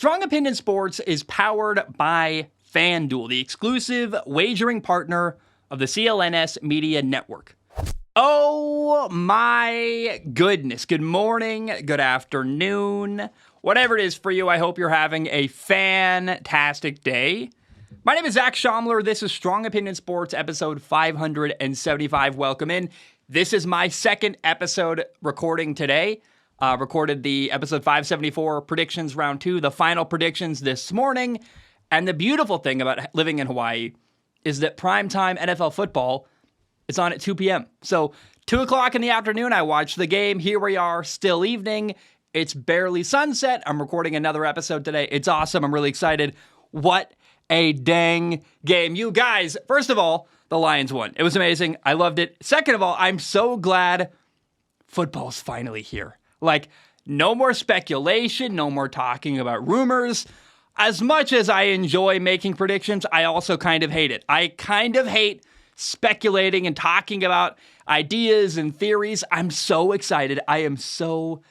Strong Opinion Sports is powered by FanDuel, the exclusive wagering partner of the CLNS Media Network. Oh my goodness. Good morning, good afternoon, whatever it is for you. I hope you're having a fantastic day. My name is Zach Schaumler. This is Strong Opinion Sports, episode 575. Welcome in. This is my second episode recording today. Recorded the episode 574 predictions round 2, the final predictions this morning. And the beautiful thing about living in Hawaii is that primetime NFL football is on at 2 p.m. So 2 o'clock in the afternoon, I watched the game. Here we are, still evening. It's barely sunset. I'm recording another episode today. It's awesome. I'm really excited. What a dang game. You guys, first of all, the Lions won. It was amazing. I loved it. Second of all, I'm so glad football's finally here. Like, no more speculation, no more talking about rumors. As much as I enjoy making predictions, I also kind of hate it. I kind of hate speculating and talking about ideas and theories. I'm so excited. I am so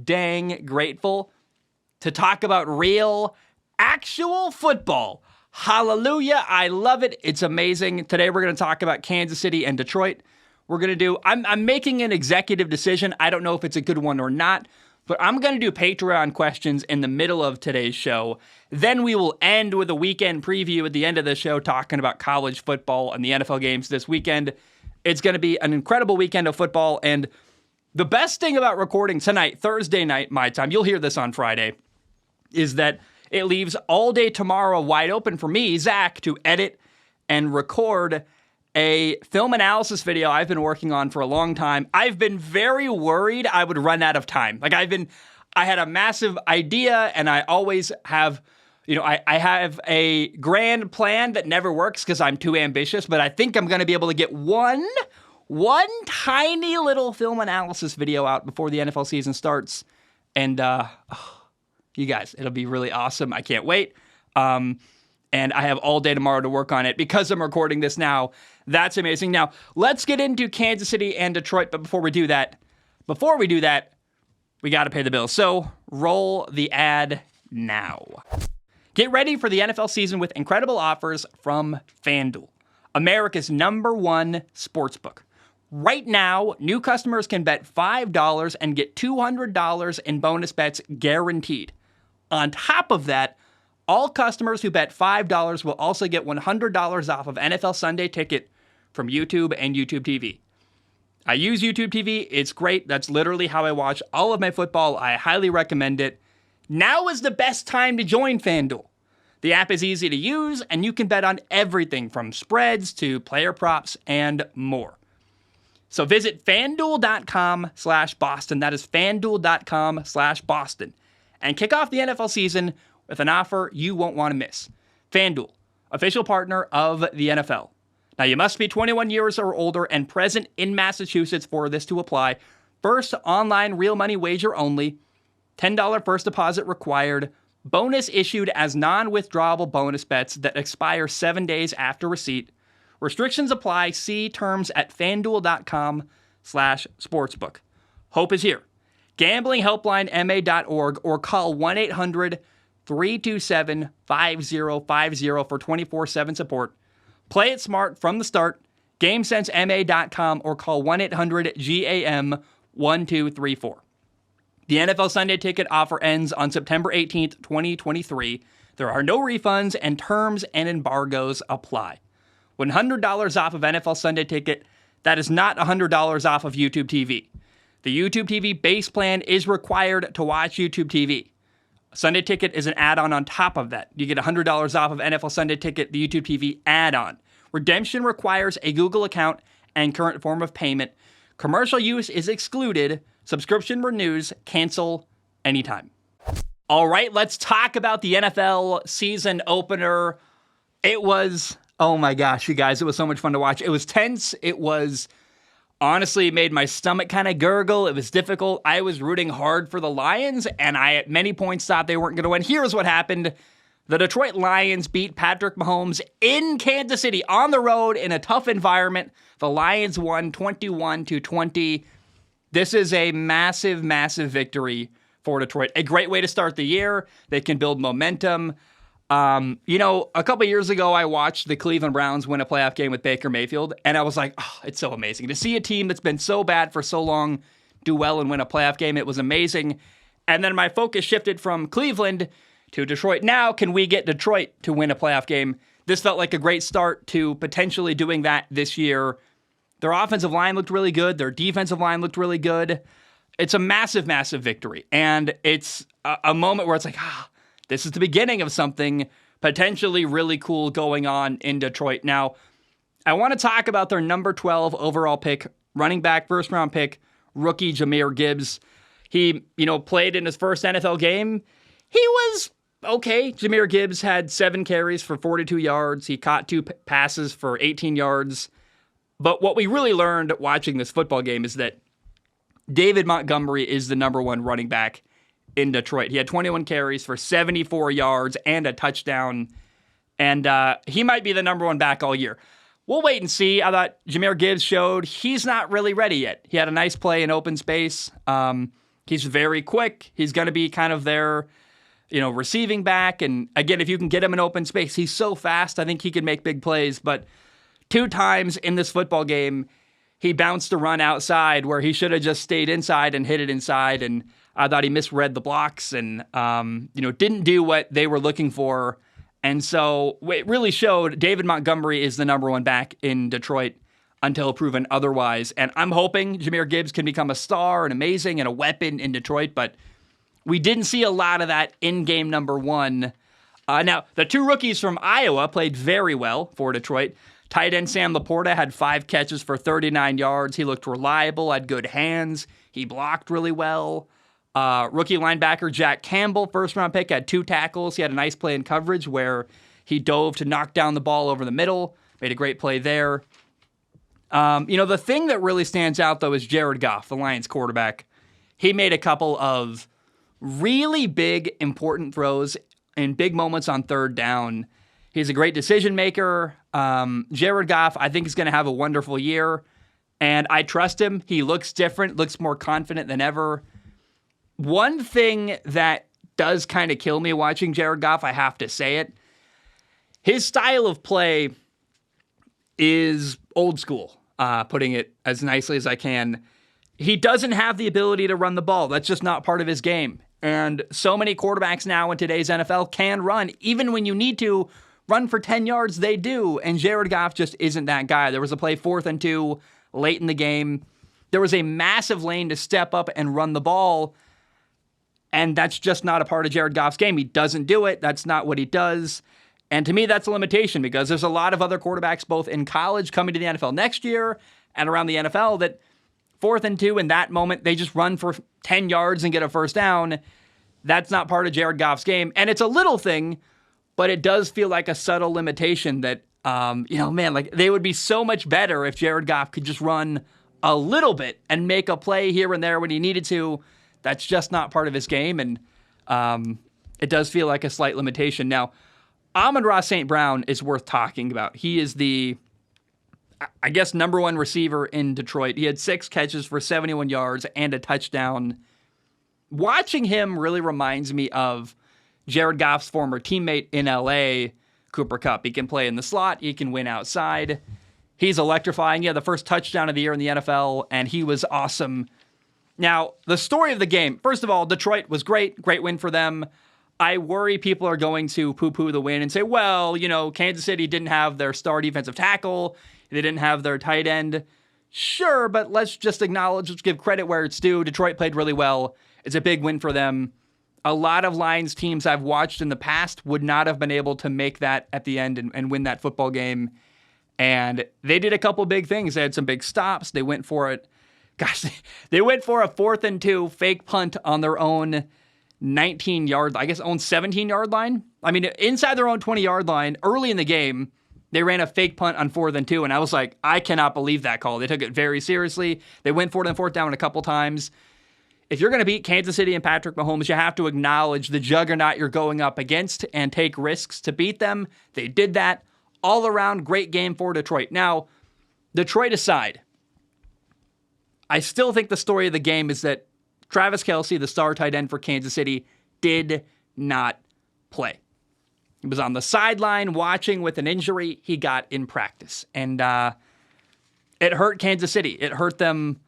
dang grateful to talk about real, actual football. Hallelujah. I love it. It's amazing. Today we're going to talk about Kansas City and Detroit. We're going to do, I'm making an executive decision. I don't know if it's a good one or not, but I'm going to do Patreon questions in the middle of today's show. Then we will end with a weekend preview at the end of the show talking about college football and the NFL games this weekend. It's going to be an incredible weekend of football. And the best thing about recording tonight, Thursday night, my time, you'll hear this on Friday, is that it leaves all day tomorrow wide open for me, Zach, to edit and record a film analysis video I've been working on for a long time. I've been very worried I would run out of time. Like I had a massive idea and I always have, I have a grand plan that never works because I'm too ambitious, but I think I'm going to be able to get one tiny little film analysis video out before the NFL season starts. And, you guys, it'll be really awesome. I can't wait. And I have all day tomorrow to work on it because I'm recording this now. That's amazing. Now, let's get into Kansas City and Detroit. But before we do that, we got to pay the bills. So roll the ad now. Get ready for the NFL season with incredible offers from FanDuel, America's #1 sportsbook. Right now, new customers can bet $5 and get $200 in bonus bets guaranteed. On top of that, all customers who bet $5 will also get $100 off of NFL Sunday Ticket from YouTube and YouTube TV. I use YouTube TV. It's great. That's literally how I watch all of my football. I highly recommend it. Now is the best time to join FanDuel. The app is easy to use, and you can bet on everything from spreads to player props and more. So visit FanDuel.com/Boston. That is FanDuel.com/Boston. And kick off the NFL season with an offer you won't want to miss. FanDuel, official partner of the NFL. Now, you must be 21 years or older and present in Massachusetts for this to apply. First online real money wager only. $10 first deposit required. Bonus issued as non-withdrawable bonus bets that expire 7 days after receipt. Restrictions apply. See terms at FanDuel.com/sportsbook. Hope is here. GamblingHelplineMA.org or call 1-800-327-5050 for 24/7 support. Play it smart from the start. GameSenseMA.com or call 1-800-GAM-1234. The NFL Sunday Ticket offer ends on September 18th, 2023. There are no refunds and terms and embargoes apply. $100 off of NFL Sunday Ticket, that is not $100 off of YouTube TV. The YouTube TV base plan is required to watch YouTube TV. Sunday Ticket is an add-on on top of that. You get $100 off of NFL Sunday Ticket, the YouTube TV add-on. Redemption requires a Google account and current form of payment. Commercial use is excluded. Subscription renews. Cancel anytime. All right, let's talk about the NFL season opener. It was, oh my gosh, you guys, it was so much fun to watch. It was tense. It was honestly made my stomach kind of gurgle. It was difficult. I was rooting hard for the Lions, and I at many points thought they weren't going to win. Here's what happened. The Detroit Lions beat Patrick Mahomes in Kansas City on the road in a tough environment. The Lions won 21-20. This is a massive, massive victory for Detroit. A great way to start the year. They can build momentum. A couple years ago, I watched the Cleveland Browns win a playoff game with Baker Mayfield, and I was like, oh, it's so amazing. To see a team that's been so bad for so long do well and win a playoff game, it was amazing. And then my focus shifted from Cleveland to Detroit. Now, can we get Detroit to win a playoff game? This felt like a great start to potentially doing that this year. Their offensive line looked really good. Their defensive line looked really good. It's a massive, massive victory. And it's a moment where it's like, this is the beginning of something potentially really cool going on in Detroit. Now, I want to talk about their number 12 overall pick, running back, first-round pick, rookie Jahmyr Gibbs. He, played in his first NFL game. He was okay. Jahmyr Gibbs had 7 carries for 42 yards. He caught 2 passes for 18 yards. But what we really learned watching this football game is that David Montgomery is the number 1 running back in Detroit. He had 21 carries for 74 yards and a touchdown, and he might be the number 1 back all year. We'll wait and see. I thought Jahmyr Gibbs showed he's not really ready yet. He had a nice play in open space. He's very quick. He's going to be kind of their, receiving back. And again, if you can get him in open space, he's so fast. I think he can make big plays. But 2 times in this football game, he bounced a run outside where he should have just stayed inside and hit it inside. And I thought he misread the blocks and, didn't do what they were looking for. And so it really showed David Montgomery is the number 1 back in Detroit until proven otherwise. And I'm hoping Jahmyr Gibbs can become a star and amazing and a weapon in Detroit, but we didn't see a lot of that in game number 1. Now, the 2 rookies from Iowa played very well for Detroit. Tight end Sam Laporta had 5 catches for 39 yards. He looked reliable, had good hands. He blocked really well. Rookie linebacker Jack Campbell, first-round pick, had 2 tackles. He had a nice play in coverage where he dove to knock down the ball over the middle. Made a great play there. The thing that really stands out, though, is Jared Goff, the Lions quarterback. He made a couple of really big, important throws in big moments on 3rd down. He's a great decision maker. Jared Goff, I think, is going to have a wonderful year, and I trust him. He looks different, looks more confident than ever. One thing that does kind of kill me watching Jared Goff, I have to say it, his style of play is old school, putting it as nicely as I can. He doesn't have the ability to run the ball. That's just not part of his game. And so many quarterbacks now in today's NFL can run. Even when you need to run for 10 yards, they do. And Jared Goff just isn't that guy. There was a play 4th and 2 late in the game. There was a massive lane to step up and run the ball. And that's just not a part of Jared Goff's game. He doesn't do it. That's not what he does. And to me, that's a limitation because there's a lot of other quarterbacks, both in college coming to the NFL next year and around the NFL, that 4th and 2 in that moment, they just run for 10 yards and get a first down. That's not part of Jared Goff's game. And it's a little thing, but it does feel like a subtle limitation that, they would be so much better if Jared Goff could just run a little bit and make a play here and there when he needed to. That's just not part of his game, and it does feel like a slight limitation. Now, Amon-Ra St. Brown is worth talking about. He is the, number 1 receiver in Detroit. He had 6 catches for 71 yards and a touchdown. Watching him really reminds me of Jared Goff's former teammate in LA, Cooper Kupp. He can play in the slot. He can win outside. He's electrifying. He had the first touchdown of the year in the NFL, and he was awesome. Now, the story of the game, first of all, Detroit was great win for them. I worry people are going to poo-poo the win and say, well, Kansas City didn't have their star defensive tackle. They didn't have their tight end. Sure, but let's just acknowledge, let's give credit where it's due. Detroit played really well. It's a big win for them. A lot of Lions teams I've watched in the past would not have been able to make that at the end and win that football game. And they did a couple big things. They had some big stops. They went for it. Gosh, they went for a 4th and 2 fake punt on their own 19-yard, own 17-yard line. Inside their own 20-yard line, early in the game, they ran a fake punt on 4th and 2, and I was like, I cannot believe that call. They took it very seriously. They went for it on 4th down a couple times. If you're going to beat Kansas City and Patrick Mahomes, you have to acknowledge the juggernaut you're going up against and take risks to beat them. They did that. All around, great game for Detroit. Now, Detroit aside, I still think the story of the game is that Travis Kelce, the star tight end for Kansas City, did not play. He was on the sideline watching with an injury he got in practice. And it hurt Kansas City. It hurt them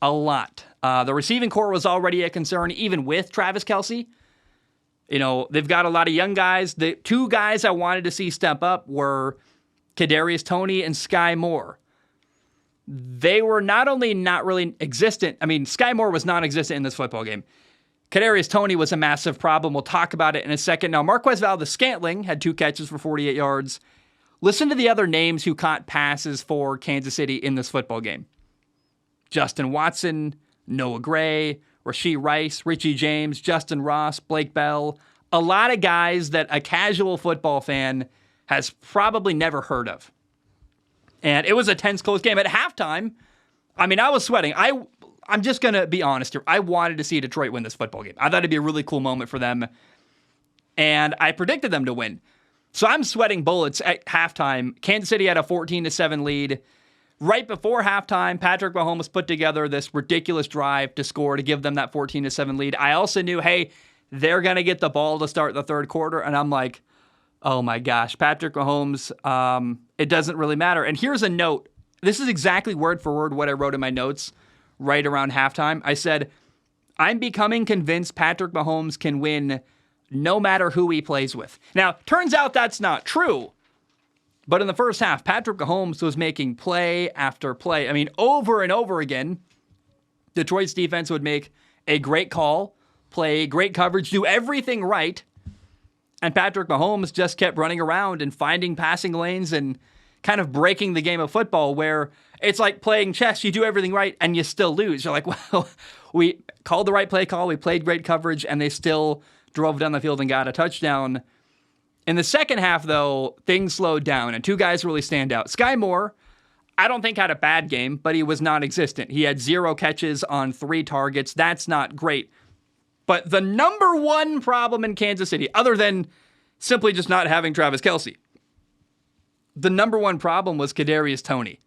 a lot. The receiving core was already a concern, even with Travis Kelce. They've got a lot of young guys. The two guys I wanted to see step up were Kadarius Toney and Sky Moore. They were not only not really existent. I mean, Sky Moore was non-existent in this football game. Kadarius Toney was a massive problem. We'll talk about it in a second. Now, Marquez Valdes-Scantling had 2 catches for 48 yards. Listen to the other names who caught passes for Kansas City in this football game. Justin Watson, Noah Gray, Rashee Rice, Richie James, Justin Ross, Blake Bell. A lot of guys that a casual football fan has probably never heard of. And it was a tense, close game. At halftime, I mean, I was sweating. I'm just going to be honest here. I wanted to see Detroit win this football game. I thought it'd be a really cool moment for them. And I predicted them to win. So I'm sweating bullets at halftime. Kansas City had a 14-7 lead. Right before halftime, Patrick Mahomes put together this ridiculous drive to score to give them that 14-7 lead. I also knew, hey, they're going to get the ball to start the third quarter. And I'm like, oh my gosh, Patrick Mahomes, it doesn't really matter. And here's a note. This is exactly word for word what I wrote in my notes right around halftime. I said, I'm becoming convinced Patrick Mahomes can win no matter who he plays with. Now, turns out that's not true. But in the first half, Patrick Mahomes was making play after play. I mean, over and over again, Detroit's defense would make a great call, play great coverage, do everything right. And Patrick Mahomes just kept running around and finding passing lanes and kind of breaking the game of football where it's like playing chess. You do everything right and you still lose. You're like, well, we called the right play call. We played great coverage and they still drove down the field and got a touchdown. In the second half, though, things slowed down and 2 guys really stand out. Sky Moore, I don't think had a bad game, but he was non-existent. He had 0 catches on 3 targets. That's not great. But the number one problem in Kansas City, other than simply just not having Travis Kelce, the number one problem was Kadarius Toney,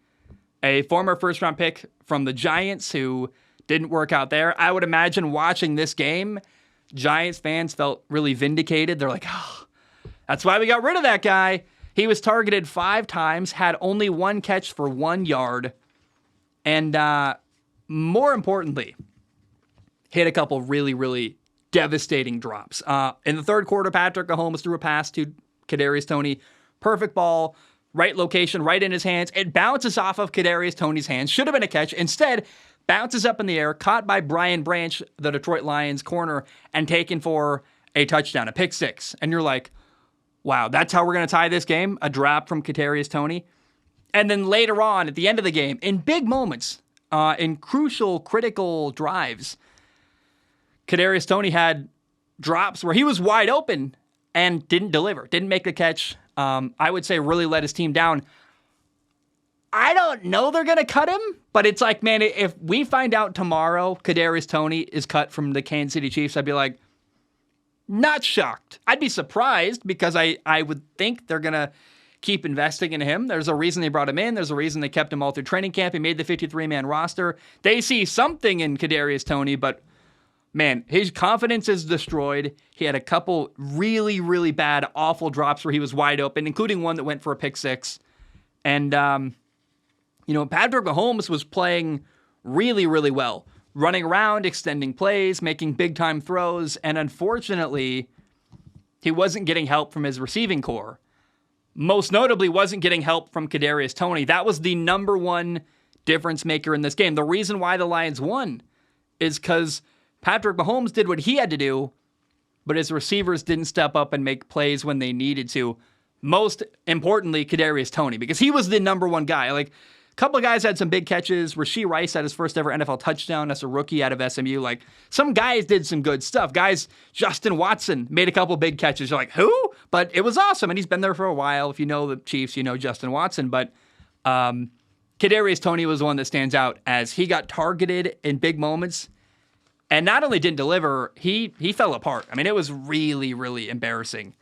a former first-round pick from the Giants who didn't work out there. I would imagine watching this game, Giants fans felt really vindicated. They're like, oh, that's why we got rid of that guy. He was targeted 5 times, had only 1 catch for 1 yard, and more importantly, hit a couple really, really devastating drops. In the third quarter, Patrick Mahomes threw a pass to Kadarius Toney. Perfect ball, right location, right in his hands. It bounces off of Kadarius Toney's hands. Should have been a catch. Instead, bounces up in the air, caught by Brian Branch, the Detroit Lions corner, and taken for a touchdown, a pick 6. And you're like, wow, that's how we're going to tie this game? A drop from Kadarius Toney? And then later on, at the end of the game, in big moments, in crucial, critical drives, Kadarius Toney had drops where he was wide open and didn't deliver, didn't make the catch. I would say really let his team down. I don't know they're going to cut him, but it's like, man, if we find out tomorrow Kadarius Toney is cut from the Kansas City Chiefs, I'd be like, not shocked. I'd be surprised because I would think they're going to keep investing in him. There's a reason they brought him in. There's a reason they kept him all through training camp. He made the 53-man roster. They see something in Kadarius Toney, but man, his confidence is destroyed. He had a couple really, really bad, awful drops where he was wide open, including one that went for a pick 6. And, Patrick Mahomes was playing really, really well, running around, extending plays, making big-time throws, and unfortunately, he wasn't getting help from his receiving core. Most notably, wasn't getting help from Kadarius Toney. That was the number one difference maker in this game. The reason why the Lions won is because Patrick Mahomes did what he had to do, but his receivers didn't step up and make plays when they needed to. Most importantly, Kadarius Toney, because he was the number one guy. Like, a couple of guys had some big catches. Rashee Rice had his first ever NFL touchdown as a rookie out of SMU. Like, some guys did some good stuff. Guys, Justin Watson made a couple big catches. You're like, who? But it was awesome, and he's been there for a while. If you know the Chiefs, you know Justin Watson. But Kadarius Toney was the one that stands out as he got targeted in big moments. And not only didn't deliver, he fell apart. I mean, it was really, really embarrassing.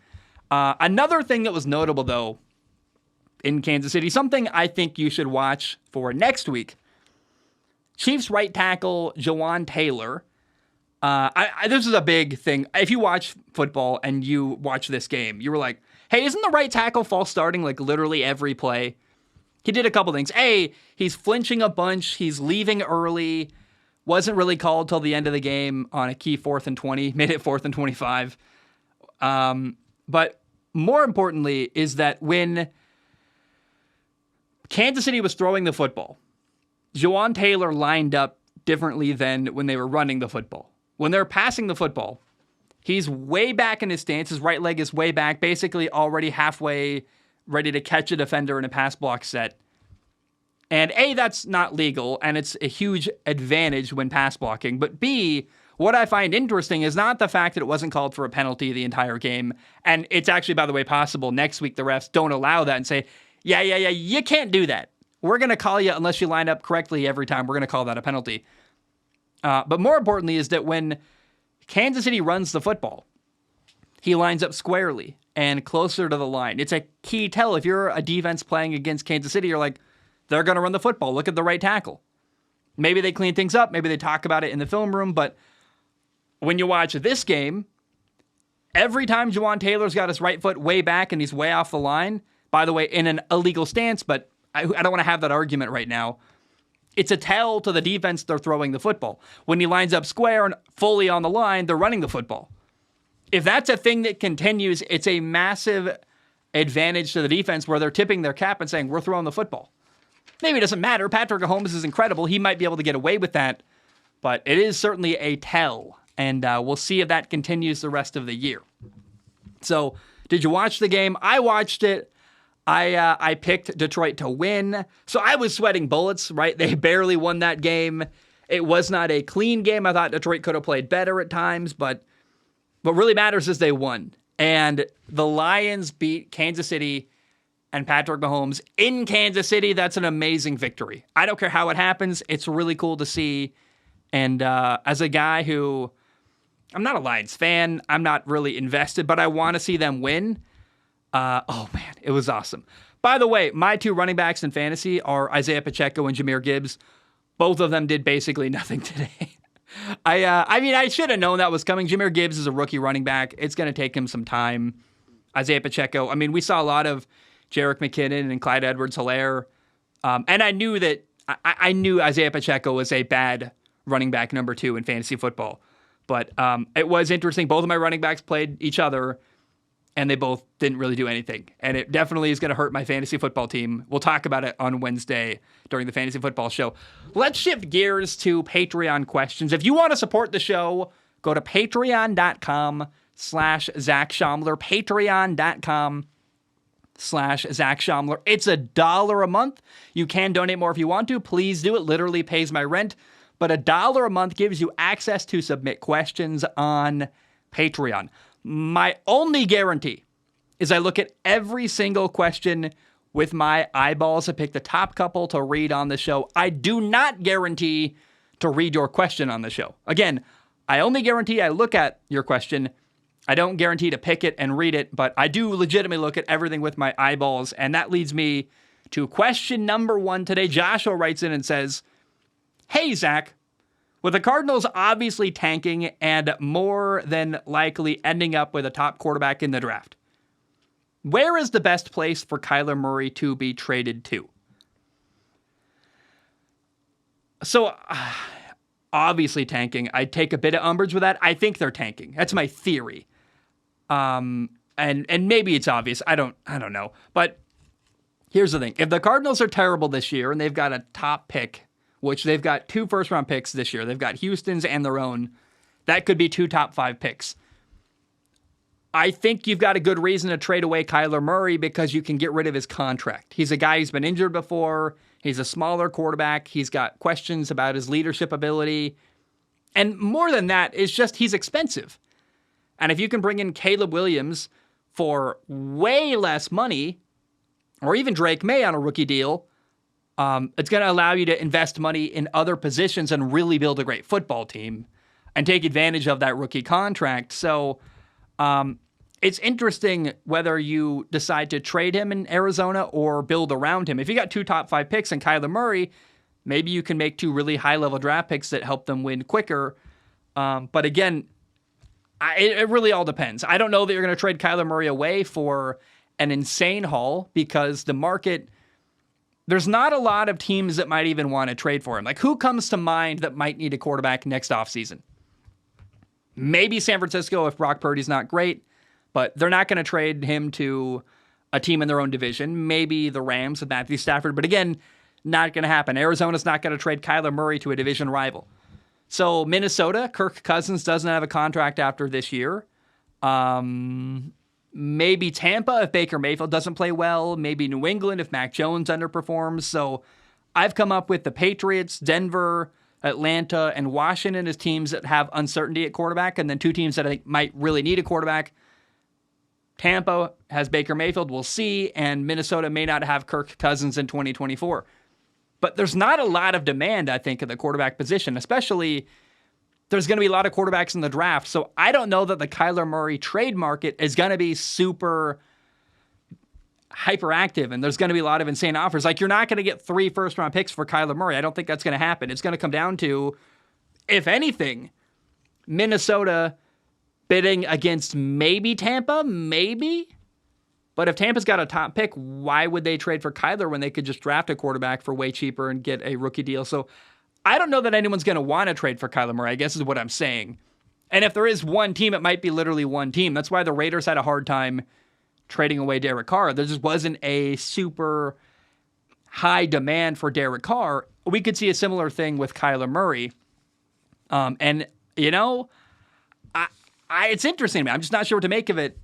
Another thing that was notable, though, in Kansas City, something I think you should watch for next week. Chiefs right tackle Jawan Taylor This is a big thing. If you watch football and you watch this game, you were like, hey, isn't the right tackle false starting like literally every play? He did a couple things. A, he's flinching a bunch. He's leaving early. Wasn't really called till the end of the game on a key 4th and 20. Made it 4th and 25. But more importantly is that when Kansas City was throwing the football, Jawaan Taylor lined up differently than when they were running the football. When they're passing the football, he's way back in his stance. His right leg is way back, basically already halfway ready to catch a defender in a pass block set. And A, that's not legal, and it's a huge advantage when pass blocking. But B, what I find interesting is not the fact that it wasn't called for a penalty the entire game. And it's actually, by the way, possible next week the refs don't allow that and say, yeah, you can't do that. We're going to call you unless you line up correctly every time. We're going to call that a penalty. But more importantly is that when Kansas City runs the football, he lines up squarely and closer to the line. It's a key tell. If you're a defense playing against Kansas City, you're like, they're going to run the football. Look at the right tackle. Maybe they clean things up. Maybe they talk about it in the film room. But when you watch this game, every time Jawaan Taylor's got his right foot way back and he's way off the line, by the way, in an illegal stance, but I don't want to have that argument right now. It's a tell to the defense they're throwing the football. When he lines up square and fully on the line, they're running the football. If that's a thing that continues, it's a massive advantage to the defense where they're tipping their cap and saying, we're throwing the football. Maybe it doesn't matter. Patrick Mahomes is incredible. He might be able to get away with that, but it is certainly a tell, and we'll see if that continues the rest of the year. So, did you watch the game? I watched it. I picked Detroit to win, so I was sweating bullets, right? They barely won that game. It was not a clean game. I thought Detroit could have played better at times, but what really matters is they won. And the Lions beat Kansas City and Patrick Mahomes in Kansas City. That's an amazing victory. I don't care how it happens. It's really cool to see. And as a guy who, I'm not a Lions fan, I'm not really invested, but I want to see them win. Oh man, it was awesome. By the way, my two running backs in fantasy are Isaiah Pacheco and Jahmyr Gibbs. Both of them did basically nothing today. I should have known that was coming. Jahmyr Gibbs is a rookie running back. It's going to take him some time. Isaiah Pacheco, we saw a lot of Jerick McKinnon and Clyde Edwards-Helaire. And I knew that I knew Isaiah Pacheco was a bad running back number 2 in fantasy football. But it was interesting. Both of my running backs played each other, and they both didn't really do anything. And it definitely is going to hurt my fantasy football team. We'll talk about it on Wednesday during the Fantasy Football Show. Let's shift gears to Patreon questions. If you want to support the show, go to patreon.com/Zach Schaumler. Patreon.com/Zach Schaumler. It's $1 a month. You can donate more if you want to. Please do. It literally pays my rent. But $1 a month gives you access to submit questions on Patreon. My only guarantee is I look at every single question with my eyeballs. I pick the top couple to read on the show. I do not guarantee to read your question on the show. Again, I only guarantee I look at your question. I don't guarantee to pick it and read it, but I do legitimately look at everything with my eyeballs, and that leads me to question number 1 today. Joshua writes in and says, "Hey, Zach, with the Cardinals obviously tanking and more than likely ending up with a top quarterback in the draft, where is the best place for Kyler Murray to be traded to?" So, obviously tanking. I take a bit of umbrage with that. I think they're tanking. That's my theory. And maybe it's obvious. I don't know. But here's the thing. If the Cardinals are terrible this year and they've got a top pick, which they've got 2 first-round picks this year. They've got Houston's and their own. That could be 2 top 5 picks. I think you've got a good reason to trade away Kyler Murray because you can get rid of his contract. He's a guy who's been injured before. He's a smaller quarterback. He's got questions about his leadership ability. And more than that, it's just he's expensive. And if you can bring in Caleb Williams for way less money, or even Drake May on a rookie deal, it's going to allow you to invest money in other positions and really build a great football team and take advantage of that rookie contract. So it's interesting whether you decide to trade him in Arizona or build around him. If you got 2 top 5 picks and Kyler Murray, maybe you can make 2 really high-level draft picks that help them win quicker. But again, it really all depends. I don't know that you're going to trade Kyler Murray away for an insane haul because the market, there's not a lot of teams that might even want to trade for him. Like, who comes to mind that might need a quarterback next offseason? Maybe San Francisco if Brock Purdy's not great, but they're not going to trade him to a team in their own division. Maybe the Rams with Matthew Stafford, but again, not going to happen. Arizona's not going to trade Kyler Murray to a division rival. So Minnesota, Kirk Cousins doesn't have a contract after this year. Maybe Tampa if Baker Mayfield doesn't play well. Maybe New England if Mac Jones underperforms. So I've come up with the Patriots, Denver, Atlanta, and Washington as teams that have uncertainty at quarterback, and then two teams that I think might really need a quarterback. Tampa has Baker Mayfield, we'll see, and Minnesota may not have Kirk Cousins in 2024. But there's not a lot of demand, I think, at the quarterback position, especially there's going to be a lot of quarterbacks in the draft. So I don't know that the Kyler Murray trade market is going to be super hyperactive and there's going to be a lot of insane offers. Like, you're not going to get 3 first-round picks for Kyler Murray. I don't think that's going to happen. It's going to come down to, if anything, Minnesota bidding against maybe Tampa, maybe. But if Tampa's got a top pick, why would they trade for Kyler when they could just draft a quarterback for way cheaper and get a rookie deal? So I don't know that anyone's going to want to trade for Kyler Murray, I guess is what I'm saying. And if there is one team, it might be literally one team. That's why the Raiders had a hard time trading away Derek Carr. There just wasn't a super high demand for Derek Carr. We could see a similar thing with Kyler Murray. And, you know, it's interesting to me. I'm just not sure what to make of it.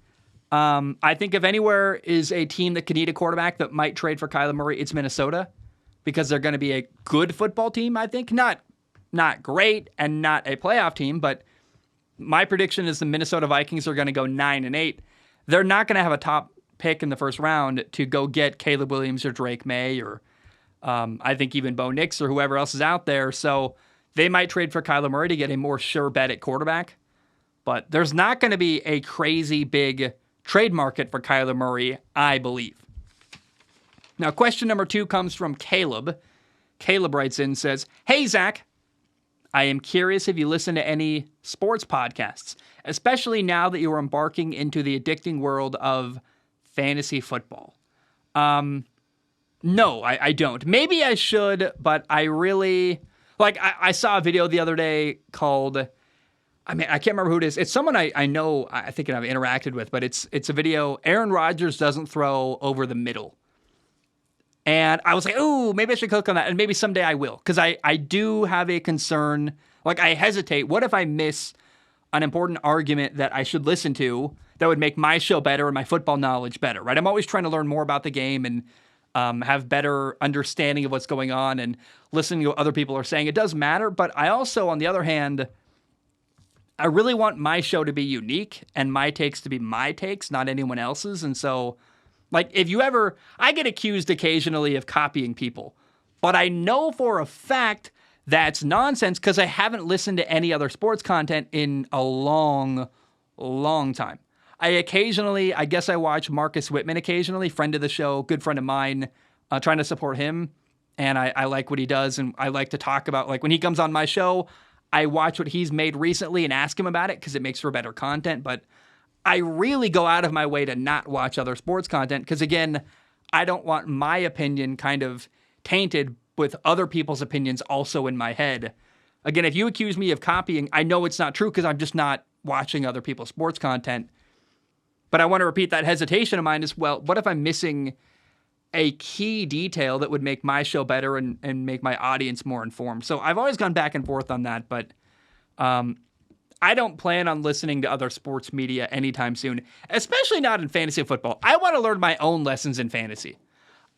I think if anywhere is a team that could need a quarterback that might trade for Kyler Murray, it's Minnesota, because they're going to be a good football team, I think. Not great and not a playoff team, but my prediction is the Minnesota Vikings are going to go 9-8. They're not going to have a top pick in the first round to go get Caleb Williams or Drake May or I think even Bo Nix or whoever else is out there. So they might trade for Kyler Murray to get a more sure bet at quarterback. But there's not going to be a crazy big trade market for Kyler Murray, I believe. Now, question number 2 comes from Caleb. Caleb writes in and says, "Hey, Zach, I am curious if you listen to any sports podcasts, especially now that you are embarking into the addicting world of fantasy football." No, I don't. Maybe I should, but I really... I saw a video the other day called... I can't remember who it is. It's someone I know, I think I've interacted with, but it's a video, Aaron Rodgers doesn't throw over the middle. And I was like, ooh, maybe I should click on that, and maybe someday I will, because I do have a concern. I hesitate. What if I miss an important argument that I should listen to that would make my show better and my football knowledge better, right? I'm always trying to learn more about the game and have better understanding of what's going on and listening to what other people are saying. It does matter, but I also, on the other hand, I really want my show to be unique and my takes to be my takes, not anyone else's. And so, if you ever, I get accused occasionally of copying people, but I know for a fact that's nonsense because I haven't listened to any other sports content in a long, long time. I guess I watch Marcus Whitman occasionally, friend of the show, good friend of mine, trying to support him. And I like what he does. And I like to talk about, when he comes on my show, I watch what he's made recently and ask him about it because it makes for better content. But I really go out of my way to not watch other sports content because, again, I don't want my opinion kind of tainted with other people's opinions also in my head. Again, if you accuse me of copying, I know it's not true because I'm just not watching other people's sports content. But I want to repeat that hesitation of mine as well. What if I'm missing a key detail that would make my show better and make my audience more informed? So I've always gone back and forth on that, but I don't plan on listening to other sports media anytime soon, especially not in fantasy football. I want to learn my own lessons in fantasy.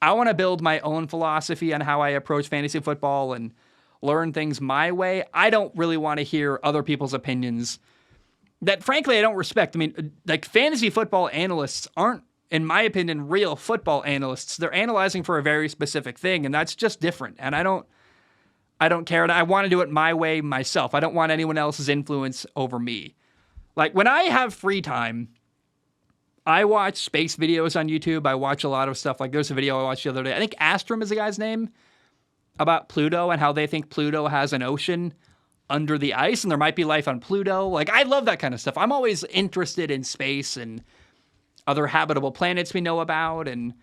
I want to build my own philosophy on how I approach fantasy football and learn things my way. I don't really want to hear other people's opinions that, frankly, I don't respect. Fantasy football analysts aren't, in my opinion, real football analysts. They're analyzing for a very specific thing, and that's just different. And I don't care. And I want to do it my way myself. I don't want anyone else's influence over me. When I have free time, I watch space videos on YouTube. I watch a lot of stuff. There's a video I watched the other day. I think Astrom is the guy's name, about Pluto and how they think Pluto has an ocean under the ice, and there might be life on Pluto. Like, I love that kind of stuff. I'm always interested in space and other habitable planets we know about. And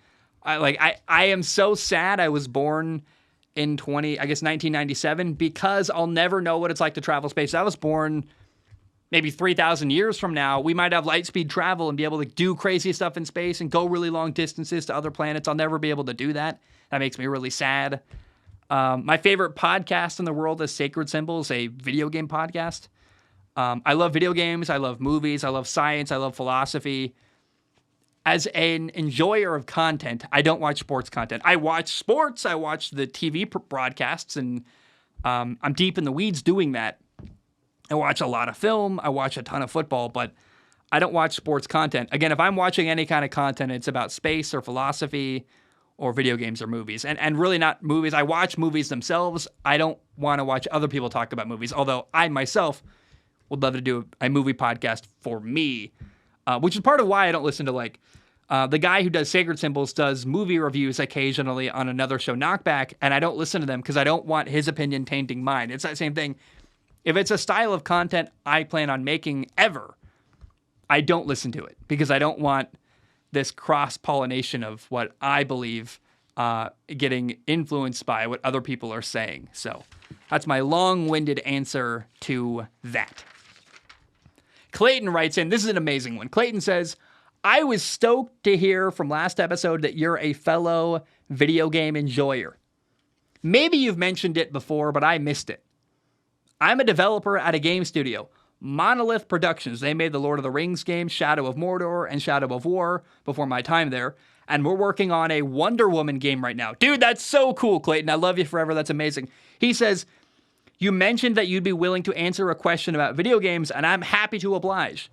I am so sad I was born in 1997, because I'll never know what it's like to travel space. I was born maybe 3,000 years from now. We might have light speed travel and be able to do crazy stuff in space and go really long distances to other planets. I'll never be able to do that. That makes me really sad. My favorite podcast in the world is Sacred Symbols, a video game podcast. I love video games. I love movies. I love science. I love philosophy. As an enjoyer of content, I don't watch sports content. I watch sports. I watch the TV broadcasts, and I'm deep in the weeds doing that. I watch a lot of film. I watch a ton of football, but I don't watch sports content. Again, if I'm watching any kind of content, it's about space or philosophy or video games or movies. And really not movies. I watch movies themselves. I don't want to watch other people talk about movies, although I myself would love to do a movie podcast for me, which is part of why I don't listen to the guy who does Sacred Symbols does movie reviews occasionally on another show, Knockback, and I don't listen to them because I don't want his opinion tainting mine. It's that same thing. If it's a style of content I plan on making ever, I don't listen to it because I don't want this cross-pollination of what I believe getting influenced by what other people are saying. So that's my long-winded answer to that. Clayton writes in, this is an amazing one. Clayton says, I was stoked to hear from last episode that you're a fellow video game enjoyer. Maybe you've mentioned it before, but I missed it. I'm a developer at a game studio, Monolith Productions. They made the Lord of the Rings games, Shadow of Mordor and Shadow of War, before my time there. And we're working on a Wonder Woman game right now. Dude, that's so cool, Clayton. I love you forever. That's amazing. He says, you mentioned that you'd be willing to answer a question about video games, and I'm happy to oblige.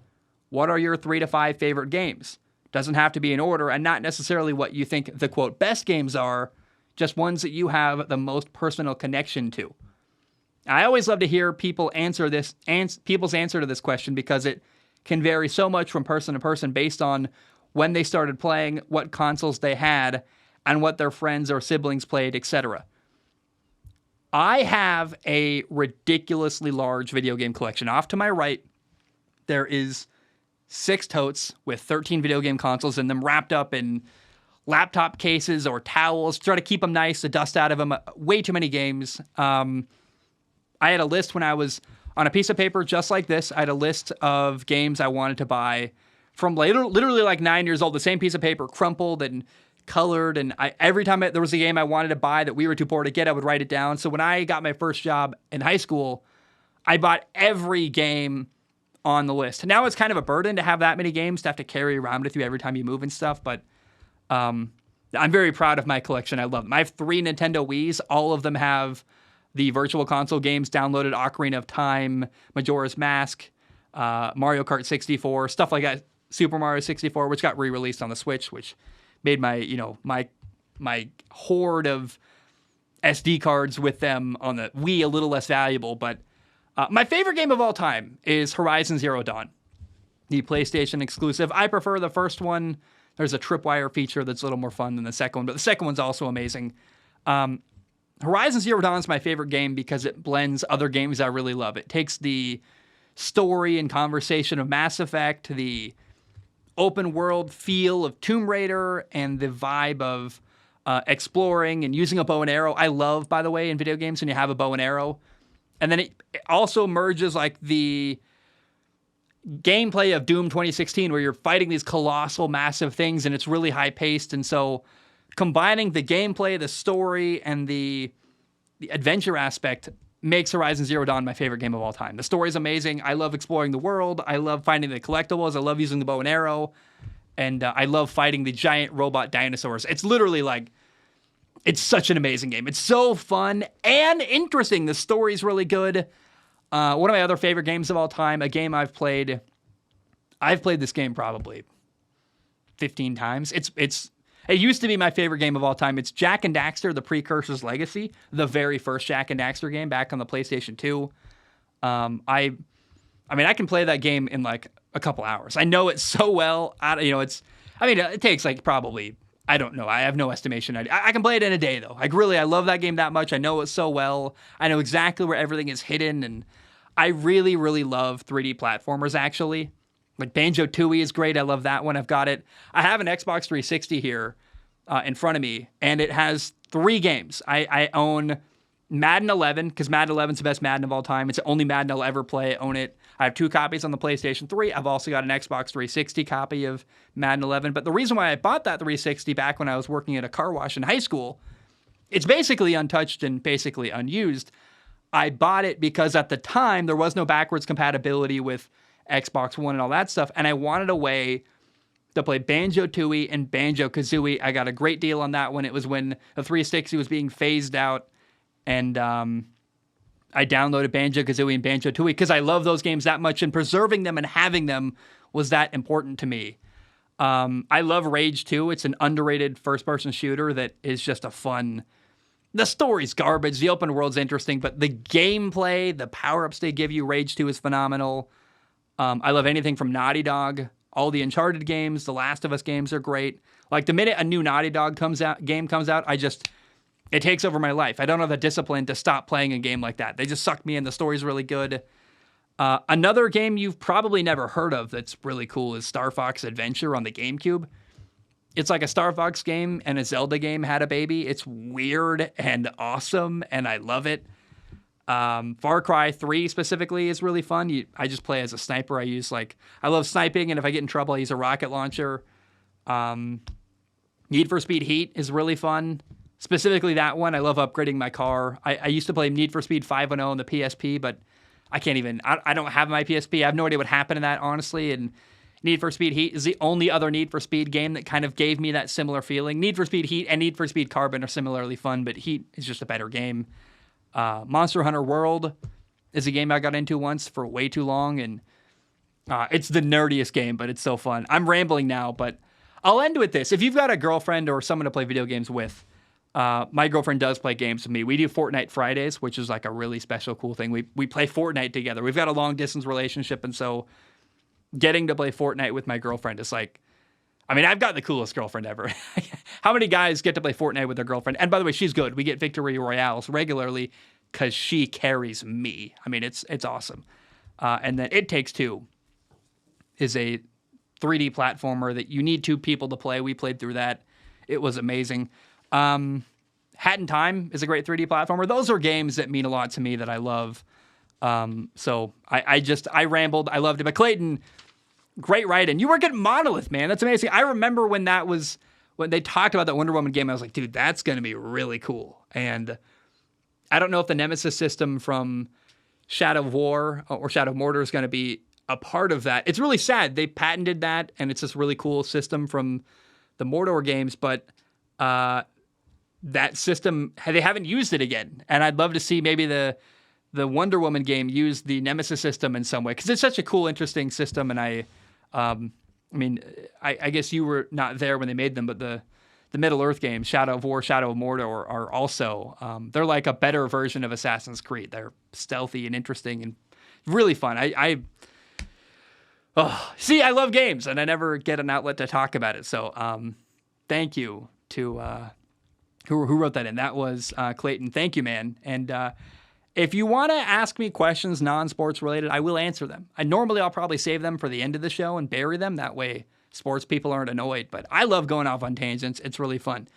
What are your 3 to 5 favorite games? Doesn't have to be in order, and not necessarily what you think the, quote, best games are, just ones that you have the most personal connection to. I always love to hear people's answer to this question because it can vary so much from person to person based on when they started playing, what consoles they had, and what their friends or siblings played, etc. I have a ridiculously large video game collection. Off to my right, there is 6 totes with 13 video game consoles in them, wrapped up in laptop cases or towels. Try to keep them nice, the dust out of them. Way too many games. I had a list when I was on a piece of paper just like this. I had a list of games I wanted to buy from literally like 9 years old. The same piece of paper, crumpled and colored. And every time there was a game I wanted to buy that we were too poor to get, I would write it down. So when I got my first job in high school, I bought every game on the list. Now it's kind of a burden to have that many games to have to carry around with you every time you move and stuff, but I'm very proud of my collection. I love them. I have 3 Nintendo Wiis. All of them have the Virtual Console games downloaded: Ocarina of Time, Majora's Mask, Mario Kart 64, stuff like that. Super Mario 64, which got re-released on the Switch, which made my hoard of SD cards with them on the Wii a little less valuable, but my favorite game of all time is Horizon Zero Dawn, the PlayStation exclusive. I prefer the first one. There's a tripwire feature that's a little more fun than the second one, but the second one's also amazing. Horizon Zero Dawn is my favorite game because it blends other games I really love. It takes the story and conversation of Mass Effect, the open world feel of Tomb Raider, and the vibe of exploring and using a bow and arrow. I love, by the way, in video games when you have a bow and arrow. And then it also merges like the gameplay of Doom 2016 where you're fighting these colossal, massive things and it's really high paced. And so combining the gameplay, the story, and the adventure aspect makes Horizon Zero Dawn my favorite game of all time. The story's amazing. I love exploring the world. I love finding the collectibles. I love using the bow and arrow. And I love fighting the giant robot dinosaurs. It's literally like, it's such an amazing game. It's so fun and interesting. The story's really good. One of my other favorite games of all time, a game I've played this game probably 15 times. It used to be my favorite game of all time. It's Jak and Daxter, The Precursor's Legacy, the very first Jak and Daxter game back on the PlayStation 2. I can play that game in like a couple hours. I know it so well. It takes like probably, I don't know. I have no estimation. I can play it in a day though. Like really, I love that game that much. I know it so well. I know exactly where everything is hidden, and I really, really love 3D platformers, actually. Like Banjo-Tooie is great. I love that one. I've got it. I have an Xbox 360 here in front of me, and it has 3 games. I own Madden 11, because Madden 11 is the best Madden of all time. It's the only Madden I'll ever play. I own it. I have 2 copies on the PlayStation 3. I've also got an Xbox 360 copy of Madden 11. But the reason why I bought that 360 back when I was working at a car wash in high school, it's basically untouched and basically unused. I bought it because at the time, there was no backwards compatibility with Xbox One and all that stuff, and I wanted a way to play Banjo-Tooie and Banjo-Kazooie. I got a great deal on that one. It was when the 360 was being phased out, and I downloaded Banjo-Kazooie and Banjo-Tooie because I love those games that much, and preserving them and having them was that important to me. I love Rage 2. It's an underrated first-person shooter that is just a fun... The story's garbage. The open world's interesting, but the gameplay, the power-ups they give you, Rage 2 is phenomenal. I love anything from Naughty Dog. All the Uncharted games, the Last of Us games are great. Like, the minute a new Naughty Dog game comes out, it takes over my life. I don't have the discipline to stop playing a game like that. They just suck me in. The story's really good. Another game you've probably never heard of that's really cool is Star Fox Adventure on the GameCube. It's like a Star Fox game and a Zelda game had a baby. It's weird and awesome, and I love it. Far Cry 3 specifically is really fun. I just play as a sniper. I love sniping, and if I get in trouble, I use a rocket launcher. Need for Speed Heat is really fun. Specifically that one, I love upgrading my car. I used to play Need for Speed 5.0 on the PSP, but I can't even... I don't have my PSP. I have no idea what happened to that, honestly, and Need for Speed Heat is the only other Need for Speed game that kind of gave me that similar feeling. Need for Speed Heat and Need for Speed Carbon are similarly fun, but Heat is just a better game. Monster Hunter World is a game I got into once for way too long, and it's the nerdiest game, but it's so fun. I'm rambling now, but I'll end with this. If you've got a girlfriend or someone to play video games with, my girlfriend does play games with me. We do Fortnite Fridays, which is like a really special, cool thing. We play Fortnite together. We've got a long-distance relationship, and so getting to play Fortnite with my girlfriend is like... I mean, I've got the coolest girlfriend ever. How many guys get to play Fortnite with their girlfriend? And by the way, she's good. We get Victory Royales regularly because she carries me. I mean, it's awesome. And then It Takes Two is a 3D platformer that you need 2 people to play. We played through that. It was amazing. Hat in Time is a great 3D platformer. Those are games that mean a lot to me that I love. So I rambled. I loved it. But Clayton... Great write-in. You work at Monolith, man. That's amazing. I remember when they talked about that Wonder Woman game, I was like, dude, that's going to be really cool. And I don't know if the Nemesis system from Shadow of War or Shadow of Mordor is going to be a part of that. It's really sad. They patented that, and it's this really cool system from the Mordor games, but that system, they haven't used it again. And I'd love to see maybe the Wonder Woman game use the Nemesis system in some way, because it's such a cool, interesting system, and I guess you were not there when they made them, but the Middle-earth games, Shadow of War, Shadow of Mordor, are also, they're like a better version of Assassin's Creed. They're stealthy and interesting and really fun. I love games, and I never get an outlet to talk about it. So thank you to who wrote that in. That was Clayton. Thank you, man. And if you want to ask me questions non-sports related, I will answer them. I'll probably save them for the end of the show and bury them. That way sports people aren't annoyed. But I love going off on tangents. It's really fun.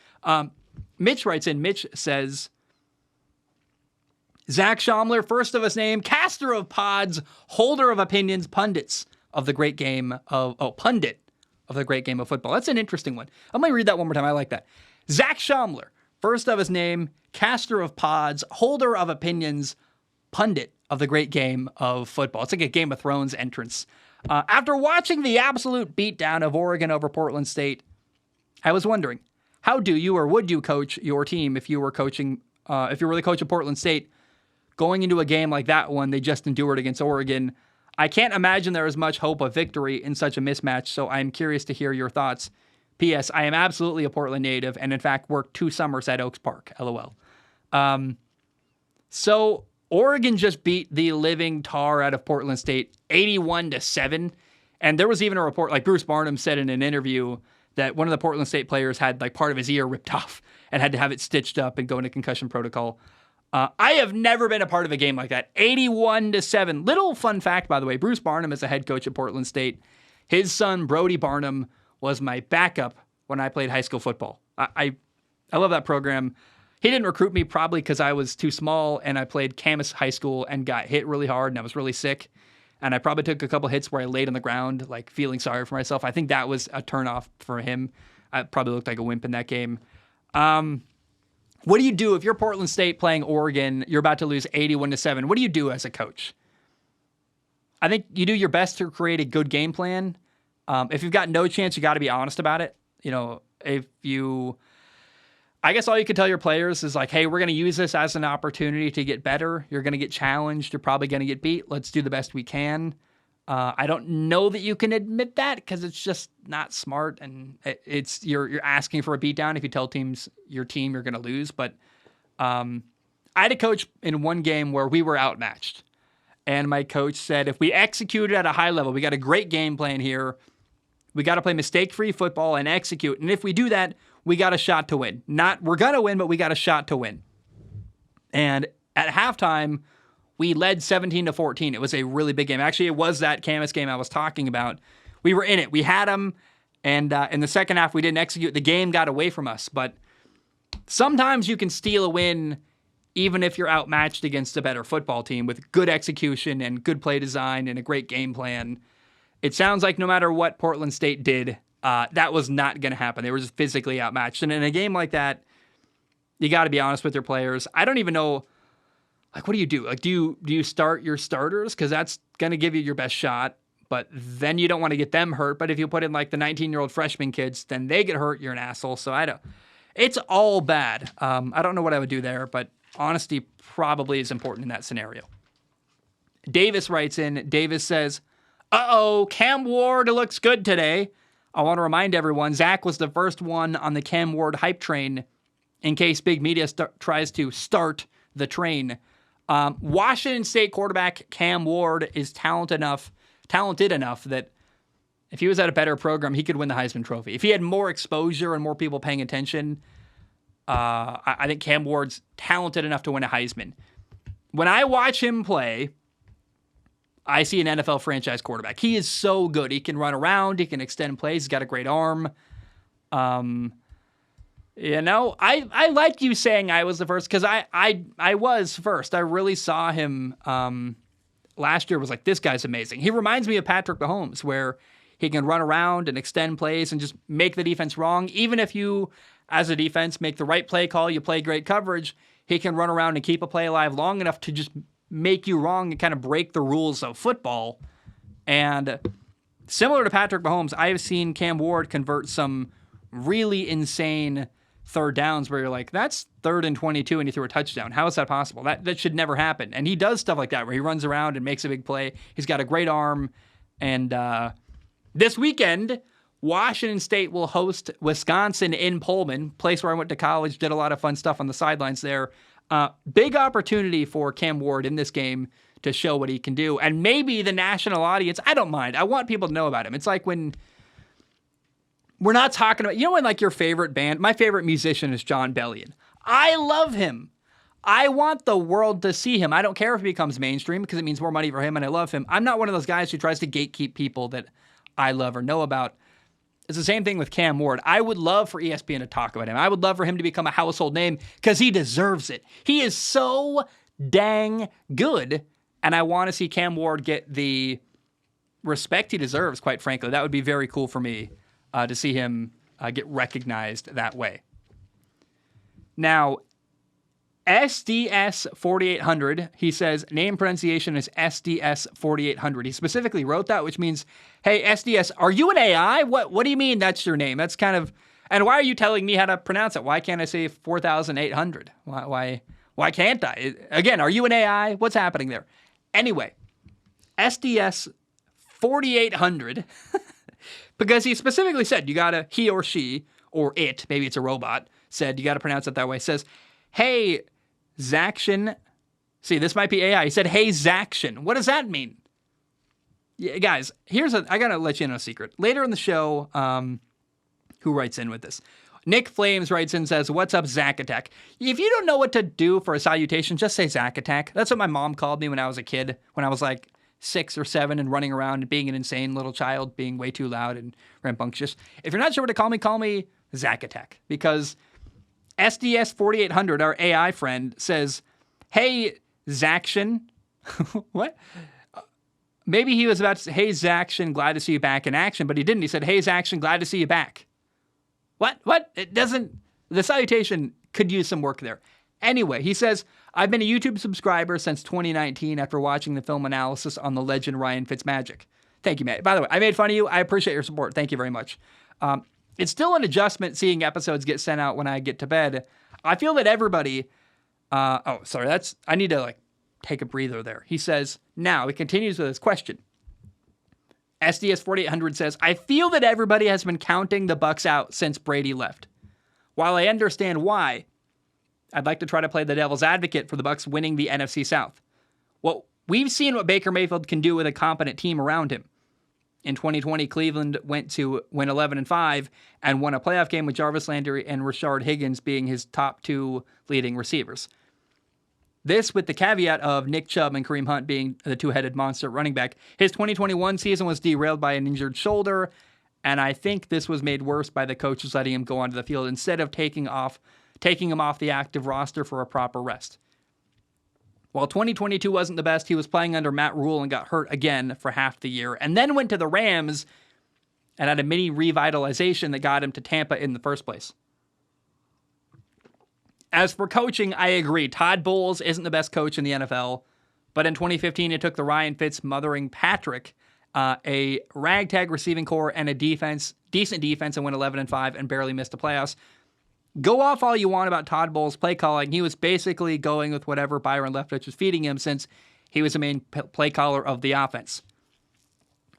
Mitch writes in. Mitch says, Zach Schaumler, first of his name, caster of pods, holder of opinions, pundit of the great game of football. That's an interesting one. I'm going to read that one more time. I like that. Zach Schaumler, first of his name, caster of pods, holder of opinions, pundit of the great game of football. It's like a Game of Thrones entrance. After watching the absolute beatdown of Oregon over Portland State, I was wondering, how do you or would you coach your team if you were coaching, if you were the coach of Portland State, going into a game like that one they just endured against Oregon? I can't imagine there is much hope of victory in such a mismatch, so I'm curious to hear your thoughts. P.S. I am absolutely a Portland native and, in fact, worked 2 summers at Oaks Park. LOL. So Oregon just beat the living tar out of Portland State 81-7. And there was even a report, like Bruce Barnum said in an interview, that one of the Portland State players had like part of his ear ripped off and had to have it stitched up and go into concussion protocol. I have never been a part of a game like that. 81-7. Little fun fact, by the way, Bruce Barnum is the head coach at Portland State. His son, Brody Barnum, was my backup when I played high school football. I love that program. He didn't recruit me probably because I was too small and I played Camas High School and got hit really hard and I was really sick. And I probably took a couple hits where I laid on the ground, like feeling sorry for myself. I think that was a turnoff for him. I probably looked like a wimp in that game. What do you do if you're Portland State playing Oregon, you're about to lose 81-7? What do you do as a coach? I think you do your best to create a good game plan. If you've got no chance, you got to be honest about it. I guess all you can tell your players is like, hey, we're going to use this as an opportunity to get better. You're going to get challenged. You're probably going to get beat. Let's do the best we can. I don't know that you can admit that because it's just not smart, and you're asking for a beatdown if you tell your team you're going to lose. But I had a coach in one game where we were outmatched, and my coach said, if we executed at a high level, we got a great game plan here. We got to play mistake-free football and execute, and if we do that, we got a shot to win. We're going to win, but we got a shot to win. And at halftime, we led 17-14. It was a really big game. Actually, it was that Camas game I was talking about. We were in it. We had them, and in the second half, we didn't execute. The game got away from us. But sometimes you can steal a win even if you're outmatched against a better football team with good execution and good play design and a great game plan. It sounds like no matter what Portland State did, that was not going to happen. They were just physically outmatched. And in a game like that, you got to be honest with your players. I don't even know, like, what do you do? Like, do you start your starters? Because that's going to give you your best shot. But then you don't want to get them hurt. But if you put in, like, the 19-year-old freshman kids, then they get hurt. You're an asshole. So it's all bad. I don't know what I would do there. But honesty probably is important in that scenario. Davis writes in. Davis says, Cam Ward looks good today. I want to remind everyone, Zach was the first one on the Cam Ward hype train in case big media tries to start the train. Washington State quarterback Cam Ward is talented enough that if he was at a better program, he could win the Heisman Trophy. If he had more exposure and more people paying attention, I think Cam Ward's talented enough to win a Heisman. When I watch him play, I see an NFL franchise quarterback. He is so good. He can run around. He can extend plays. He's got a great arm. I like you saying I was the first because I was first. I really saw him last year. Was like, this guy's amazing. He reminds me of Patrick Mahomes, where he can run around and extend plays and just make the defense wrong. Even if you, as a defense, make the right play call, you play great coverage, he can run around and keep a play alive long enough to just make you wrong and kind of break the rules of football. And similar to Patrick Mahomes, I've seen Cam Ward convert some really insane third downs where you're like, that's 3rd and 22 and he threw a touchdown. How is that possible? That should never happen. And he does stuff like that where he runs around and makes a big play. He's got a great arm. And this weekend, Washington State will host Wisconsin in Pullman, place where I went to college, did a lot of fun stuff on the sidelines there. Big opportunity for Cam Ward in this game to show what he can do. And maybe the national audience, I don't mind. I want people to know about him. It's like when we're not talking about, when like your favorite band, my favorite musician is John Bellion. I love him. I want the world to see him. I don't care if he becomes mainstream because it means more money for him and I love him. I'm not one of those guys who tries to gatekeep people that I love or know about. It's the same thing with Cam Ward. I would love for ESPN to talk about him. I would love for him to become a household name because he deserves it. He is so dang good, and I want to see Cam Ward get the respect he deserves, quite frankly. That would be very cool for me to see him get recognized that way. Now, SDS 4800, he says, name pronunciation is SDS 4800. He specifically wrote that, which means, hey, SDS, are you an AI? What do you mean that's your name? That's kind of, and why are you telling me how to pronounce it? Why can't I say 4800? Why can't I? Again, are you an AI? What's happening there? Anyway, SDS 4800, because he specifically said, he or she, or it, maybe it's a robot, said you got to pronounce it that way, says, hey, Zaction. See, this might be AI. He said, hey, Zaction. What does that mean? Yeah, guys, I got to let you in on a secret. Later in the show, who writes in with this? NickFlames writes in and says, what's up, Zack Attack? If you don't know what to do for a salutation, just say Zack Attack. That's what my mom called me when I was a kid, when I was like 6 or 7 and running around and being an insane little child, being way too loud and rambunctious. If you're not sure what to call me Zack Attack. Because SDS 4800, our AI friend, says, hey, Zaction. What? Maybe he was about to say, hey, Zaction, glad to see you back in action, but he didn't. He said, hey, Zaction, glad to see you back. What? It doesn't, the salutation could use some work there. Anyway, he says, I've been a YouTube subscriber since 2019 after watching the film analysis on the legend Ryan Fitzmagic. Thank you, Matt. By the way, I made fun of you. I appreciate your support. Thank you very much. It's still an adjustment seeing episodes get sent out when I get to bed. I feel that everybody, I need to take a breather there. He says, now he continues with his question. SDS 4800 says, I feel that everybody has been counting the Bucs out since Brady left. While I understand why, I'd like to try to play the devil's advocate for the Bucs winning the NFC South. Well, we've seen what Baker Mayfield can do with a competent team around him. In 2020, Cleveland went 11-5 and won a playoff game with Jarvis Landry and Rashard Higgins being his top 2 leading receivers. This with the caveat of Nick Chubb and Kareem Hunt being the two-headed monster running back. His 2021 season was derailed by an injured shoulder, and I think this was made worse by the coaches letting him go onto the field instead of taking him off the active roster for a proper rest. While 2022 wasn't the best, he was playing under Matt Rule and got hurt again for half the year, and then went to the Rams and had a mini revitalization that got him to Tampa in the first place. As for coaching, I agree. Todd Bowles isn't the best coach in the NFL, but in 2015, it took the Ryan Fitz mothering Patrick, a ragtag receiving core and a decent defense, and went 11-5 and barely missed the playoffs. Go off all you want about Todd Bowles' play calling. He was basically going with whatever Byron Leftwich was feeding him since he was the main play caller of the offense.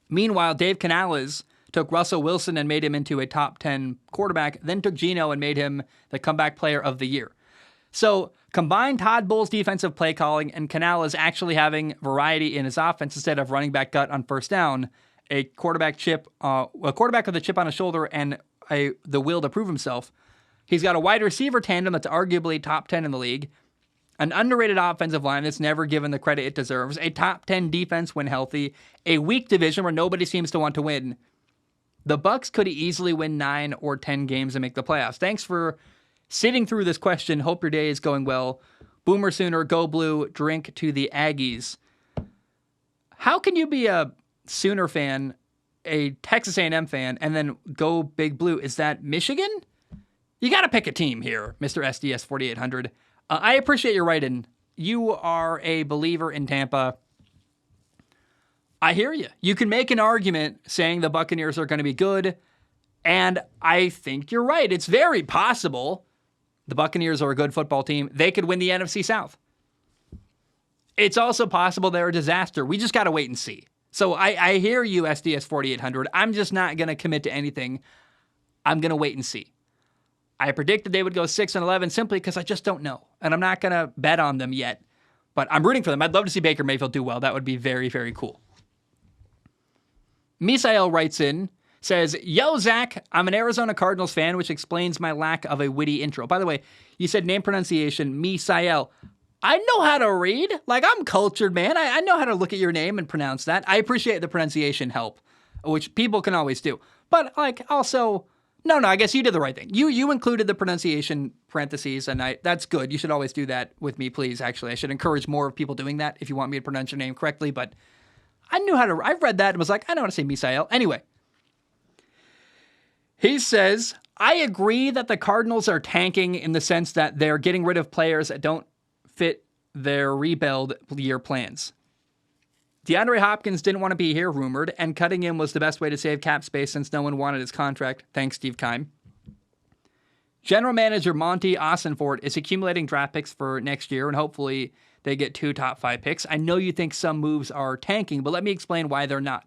Meanwhile, Dave Canales took Russell Wilson and made him into a top 10 quarterback, then took Geno and made him the comeback player of the year. So combine Todd Bowles' defensive play calling and Canales actually having variety in his offense instead of running back gut on first down, a quarterback with a chip on his shoulder and the will to prove himself. He's got a wide receiver tandem that's arguably top 10 in the league, an underrated offensive line that's never given the credit it deserves, a top 10 defense when healthy, a weak division where nobody seems to want to win. The Bucs could easily win 9 or 10 games and make the playoffs. Thanks for sitting through this question. Hope your day is going well. Boomer Sooner, go blue, drink to the Aggies. How can you be a Sooner fan, a Texas A&M fan, and then go big blue? Is that Michigan? You got to pick a team here, Mr. SDS 4800. I appreciate your writing. You are a believer in Tampa. I hear you. You can make an argument saying the Buccaneers are going to be good, and I think you're right. It's very possible the Buccaneers are a good football team. They could win the NFC South. It's also possible they're a disaster. We just got to wait and see. So I hear you, SDS 4800. I'm just not going to commit to anything. I'm going to wait and see. I predicted they would go 6-11 simply because I just don't know. And I'm not going to bet on them yet. But I'm rooting for them. I'd love to see Baker Mayfield do well. That would be very, very cool. Misael writes in, says, yo, Zach, I'm an Arizona Cardinals fan, which explains my lack of a witty intro. By the way, you said name pronunciation, Misael. I know how to read. I'm cultured, man. I know how to look at your name and pronounce that. I appreciate the pronunciation help, which people can always do. But, also, no, I guess you did the right thing. You included the pronunciation parentheses, and that's good. You should always do that with me, please, actually. I should encourage more of people doing that if you want me to pronounce your name correctly, but I've read that and was like, I know how to say Misael. Anyway. He says, I agree that the Cardinals are tanking in the sense that they're getting rid of players that don't fit their rebuild year plans. DeAndre Hopkins didn't want to be here, rumored, and cutting him was the best way to save cap space since no one wanted his contract. Thanks, Steve Keim. General manager Monty Ossenfort is accumulating draft picks for next year, and hopefully they get 2 top 5 picks. I know you think some moves are tanking, but let me explain why they're not.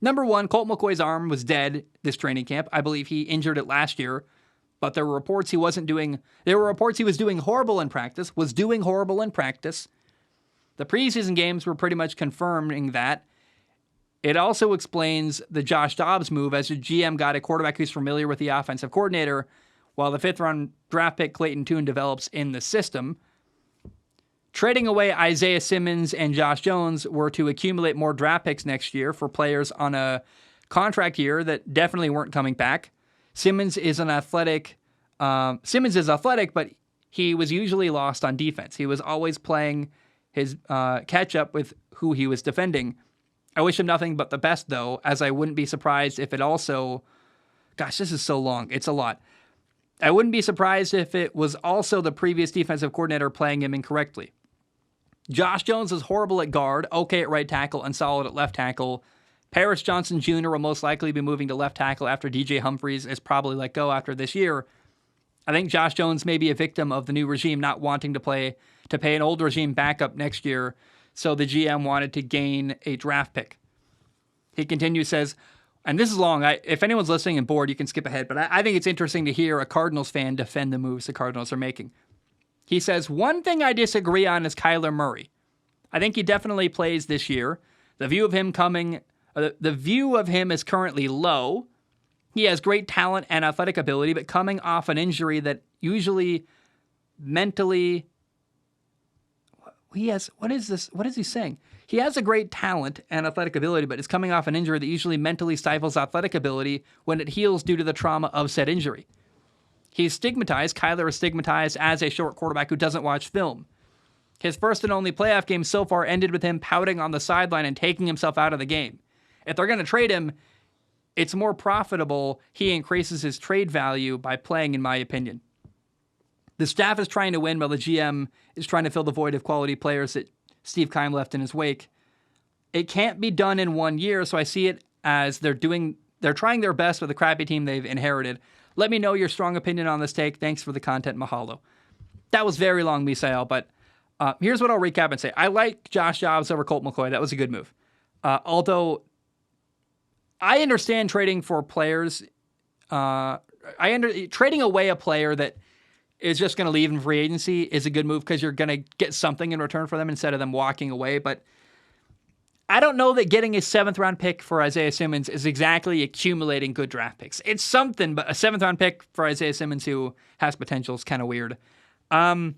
Number 1, Colt McCoy's arm was dead this training camp. I believe he injured it last year, but there were reports he was doing horrible in practice, The preseason games were pretty much confirming that. It also explains the Josh Dobbs move as a GM got a quarterback who's familiar with the offensive coordinator while the 5th-round draft pick Clayton Tune develops in the system. Trading away Isaiah Simmons and Josh Jones were to accumulate more draft picks next year for players on a contract year that definitely weren't coming back. Simmons is athletic, but he was usually lost on defense. He was always playing his catch-up with who he was defending. I wish him nothing but the best, though, as I wouldn't be surprised if it also... Gosh, this is so long. It's a lot. I wouldn't be surprised if it was also the previous defensive coordinator playing him incorrectly. Josh Jones is horrible at guard, okay at right tackle, and solid at left tackle. Paris Johnson Jr. will most likely be moving to left tackle after DJ Humphries is probably let go after this year. I think Josh Jones may be a victim of the new regime not wanting to pay an old regime backup next year, so the GM wanted to gain a draft pick. He continues, says, and this is long. If anyone's listening and bored, you can skip ahead, but I think it's interesting to hear a Cardinals fan defend the moves the Cardinals are making. He says, one thing I disagree on is Kyler Murray. I think he definitely plays this year. The view of him is currently low. He has great talent and athletic ability, but coming off an injury that usually mentally... What is this? What is he saying? He has a great talent and athletic ability, but is coming off an injury that usually mentally stifles athletic ability when it heals due to the trauma of said injury. He's stigmatized. Kyler is stigmatized as a short quarterback who doesn't watch film. His first and only playoff game so far ended with him pouting on the sideline and taking himself out of the game. If they're going to trade him, it's more profitable. He increases his trade value by playing, in my opinion. The staff is trying to win while the GM is trying to fill the void of quality players that Steve Keim left in his wake. It can't be done in 1 year, so I see it as they're trying their best with the crappy team they've inherited. Let me know your strong opinion on this take. Thanks for the content, mahalo. That was very long, Misael, but here's what I'll recap and say. I like Josh Jacobs over Colt McCoy. That was a good move. Although I understand trading for players. Trading away a player that is just going to leave in free agency is a good move because you're going to get something in return for them instead of them walking away. But I don't know that getting a 7th-round pick for Isaiah Simmons is exactly accumulating good draft picks. It's something, but a 7th-round pick for Isaiah Simmons who has potential is kind of weird. If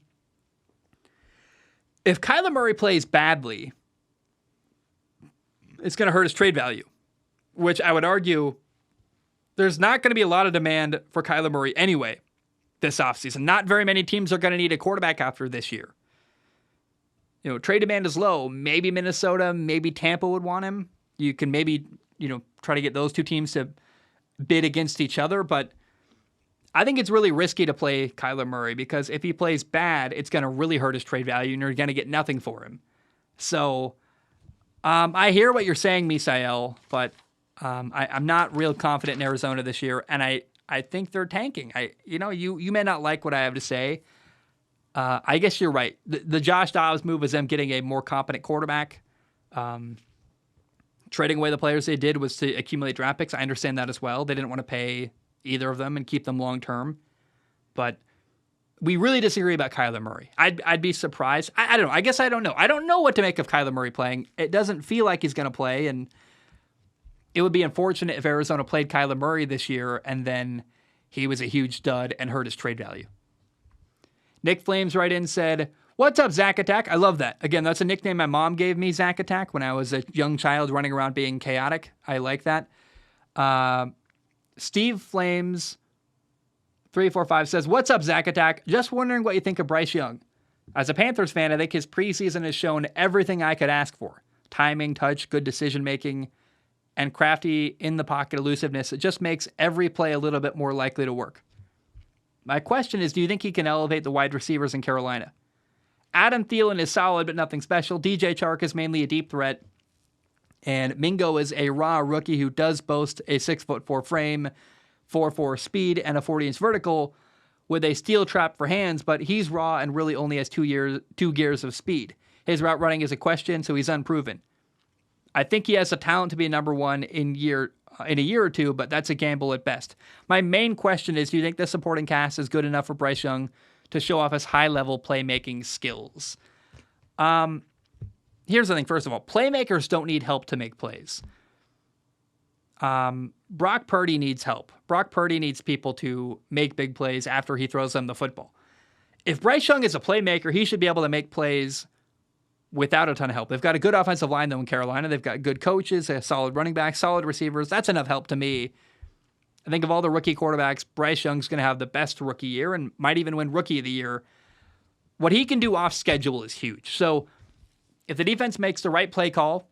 Kyler Murray plays badly, it's going to hurt his trade value, which I would argue there's not going to be a lot of demand for Kyler Murray anyway this offseason. Not very many teams are going to need a quarterback after this year. Trade demand is low. Maybe Minnesota, maybe Tampa would want him. You can maybe, try to get those two teams to bid against each other, but I think it's really risky to play Kyler Murray because if he plays bad, it's going to really hurt his trade value and you're going to get nothing for him. So I hear what you're saying, Misael, but I'm not real confident in Arizona this year, and I think they're tanking. You may not like what I have to say. I guess you're right. The Josh Dobbs move was them getting a more competent quarterback. Trading away the players they did was to accumulate draft picks. I understand that as well. They didn't want to pay either of them and keep them long term. But we really disagree about Kyler Murray. I'd be surprised. I don't know. I guess I don't know. I don't know what to make of Kyler Murray playing. It doesn't feel like he's going to play, and it would be unfortunate if Arizona played Kyler Murray this year and then he was a huge dud and hurt his trade value. NickFlames right in said, "What's up, Zack Attack?" I love that. Again, that's a nickname my mom gave me, Zack Attack, when I was a young child running around being chaotic. I like that. Steve Flames 345 says, "What's up, Zack Attack? Just wondering what you think of Bryce Young. As a Panthers fan, I think his preseason has shown everything I could ask for. Timing, touch, good decision-making, and crafty in-the-pocket elusiveness. It just makes every play a little bit more likely to work. My question is, do you think he can elevate the wide receivers in Carolina? Adam Thielen is solid, but nothing special. DJ Chark is mainly a deep threat. And Mingo is a raw rookie who does boast a 6'4" frame, 4.4 speed, and a 40-inch vertical with a steel trap for hands, but he's raw and really only has two gears of speed. His route running is a question, so he's unproven. I think he has the talent to be a number one in a year or two, but that's a gamble at best. My main question is, do you think the supporting cast is good enough for Bryce Young to show off his high-level playmaking skills?" Here's the thing, first of all. Playmakers don't need help to make plays. Brock Purdy needs help. Brock Purdy needs people to make big plays after he throws them the football. If Bryce Young is a playmaker, he should be able to make plays without a ton of help. They've got a good offensive line, though, in Carolina. They've got good coaches, a solid running back, solid receivers. That's enough help to me. I think of all the rookie quarterbacks, Bryce Young's going to have the best rookie year and might even win Rookie of the Year. What he can do off schedule is huge. So if the defense makes the right play call,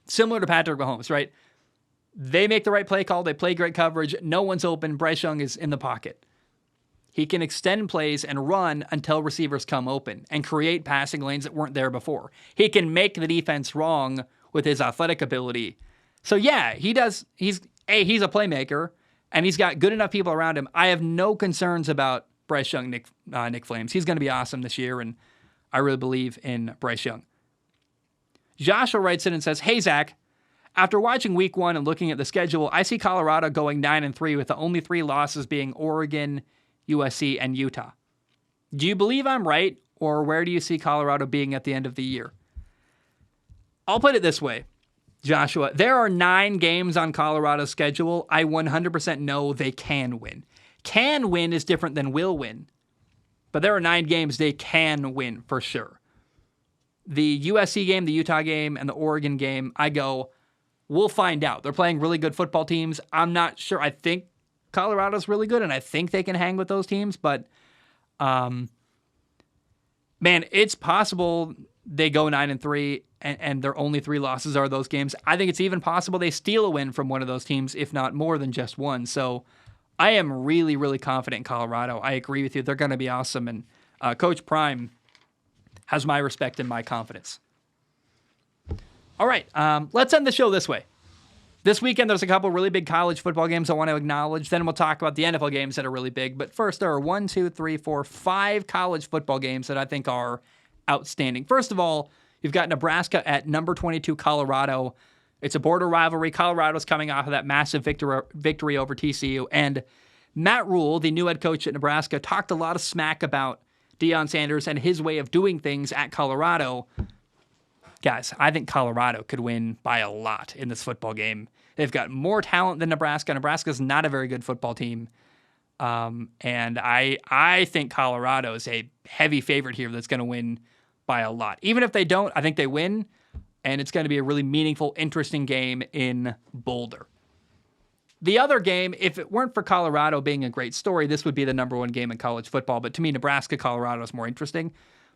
similar to Patrick Mahomes, right? They make the right play call. They play great coverage. No one's open. Bryce Young is in the pocket. He can extend plays and run until receivers come open and create passing lanes that weren't there before. He can make the defense wrong with his athletic ability. So yeah, he does. He's a playmaker, and he's got good enough people around him. I have no concerns about Bryce Young, NickFlames. He's going to be awesome this year, and I really believe in Bryce Young. Joshua writes in and says, "Hey, Zach, after watching week 1 and looking at the schedule, I see Colorado going 9-3 with the only 3 losses being Oregon, USC, and Utah. Do you believe I'm right, or where do you see Colorado being at the end of the year?" I'll put it this way, Joshua. There are 9 games on Colorado's schedule I 100% know they can win. Can win is different than will win. But there are 9 games they can win for sure. The USC game, the Utah game, and the Oregon game, I go, we'll find out. They're playing really good football teams. I'm not sure. I think Colorado's really good, and I think they can hang with those teams. But, man, it's possible they go 9-3, and their only 3 losses are those games. I think it's even possible they steal a win from one of those teams, if not more than just one. So I am really, really confident in Colorado. I agree with you. They're going to be awesome. And Coach Prime has my respect and my confidence. All right, let's end the show this way. This weekend, there's a couple really big college football games I want to acknowledge. Then we'll talk about the NFL games that are really big. But first, there are 5 college football games that I think are outstanding. First of all, you've got Nebraska at number 22 Colorado. It's a border rivalry. Colorado's coming off of that massive victory over TCU. And Matt Rule, the new head coach at Nebraska, talked a lot of smack about Deion Sanders and his way of doing things at Colorado. Guys, I think Colorado could win by a lot in this football game. They've got more talent than Nebraska. Nebraska's not a very good football team. And I think Colorado is a heavy favorite here that's going to win by a lot. Even if they don't, I think they win. And it's going to be a really meaningful, interesting game in Boulder. The other game, if it weren't for Colorado being a great story, this would be the number 1 game in college football. But to me, Nebraska-Colorado is more interesting.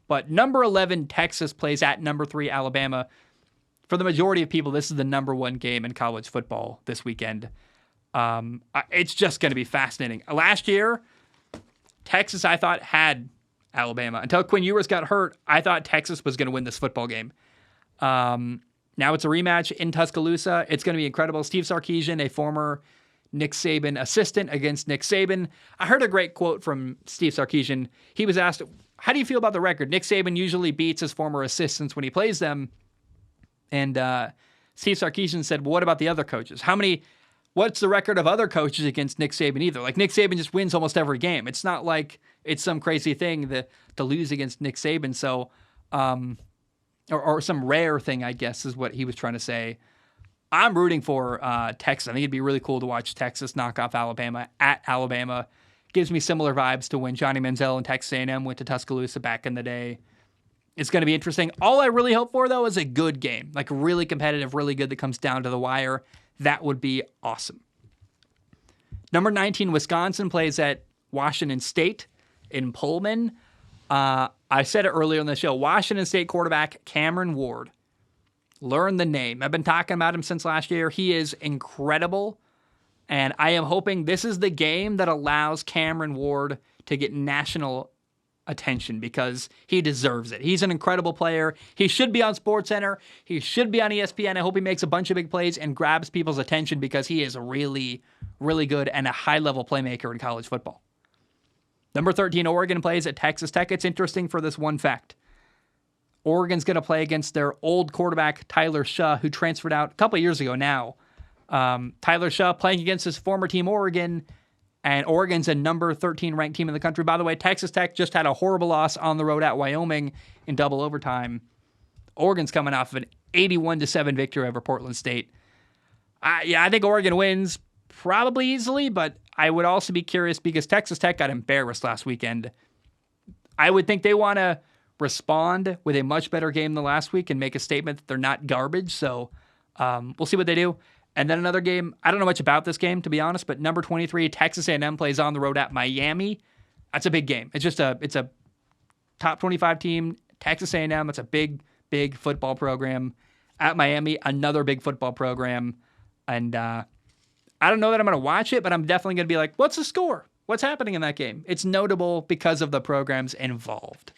But number 11, Texas plays at number 3, Alabama. For the majority of people, this is the number 1 game in college football this weekend. It's just going to be fascinating. Last year, Texas, I thought, had Alabama. Until Quinn Ewers got hurt, I thought Texas was going to win this football game. Now it's a rematch in Tuscaloosa. It's going to be incredible. Steve Sarkisian, a former Nick Saban assistant, against Nick Saban. I heard a great quote from Steve Sarkisian. He was asked, how do you feel about the record? Nick Saban usually beats his former assistants when he plays them. And Steve Sarkisian said, well, what about the other coaches? What's the record of other coaches against Nick Saban either? Like, Nick Saban just wins almost every game. It's not like it's some crazy thing to lose against Nick Saban. So, or some rare thing, I guess, is what he was trying to say. I'm rooting for Texas. I think it'd be really cool to watch Texas knock off Alabama at Alabama. Gives me similar vibes to when Johnny Manziel and Texas A&M went to Tuscaloosa back in the day. It's going to be interesting. All I really hope for, though, is a good game. Like, really competitive, really good that comes down to the wire. That would be awesome. Number 19, Wisconsin plays at Washington State in Pullman. I said it earlier in the show. Washington State quarterback Cameron Ward. Learn the name. I've been talking about him since last year. He is incredible. And I am hoping this is the game that allows Cameron Ward to get national attention because he deserves it. He's an incredible player. He should be on SportsCenter. He should be on ESPN. I hope he makes a bunch of big plays and grabs people's attention because he is a really, really good and a high-level playmaker in college football. Number 13, Oregon plays at Texas Tech. It's interesting for this one fact. Oregon's going to play against their old quarterback, Tyler Shaw, who transferred out a couple of years ago now. Tyler Shaw playing against his former team, Oregon, and Oregon's a number 13 ranked team in the country. By the way, Texas Tech just had a horrible loss on the road at Wyoming in double overtime. Oregon's coming off of an 81-7 victory over Portland State. I think Oregon wins. probably easily, but I would also be curious because Texas Tech got embarrassed last weekend. I would think they want to respond with a much better game than last week and make a statement that they're not garbage. So we'll see what they do. And then another game, I don't know much about this game, to be honest, but number 23, Texas A&M plays on the road at Miami. That's a big game. It's a top 25 team, Texas A&M. It's a big, big football program at Miami, another big football program. And I don't know that I'm going to watch it, but I'm definitely going to be like, what's the score? What's happening in that game? It's notable because of the programs involved.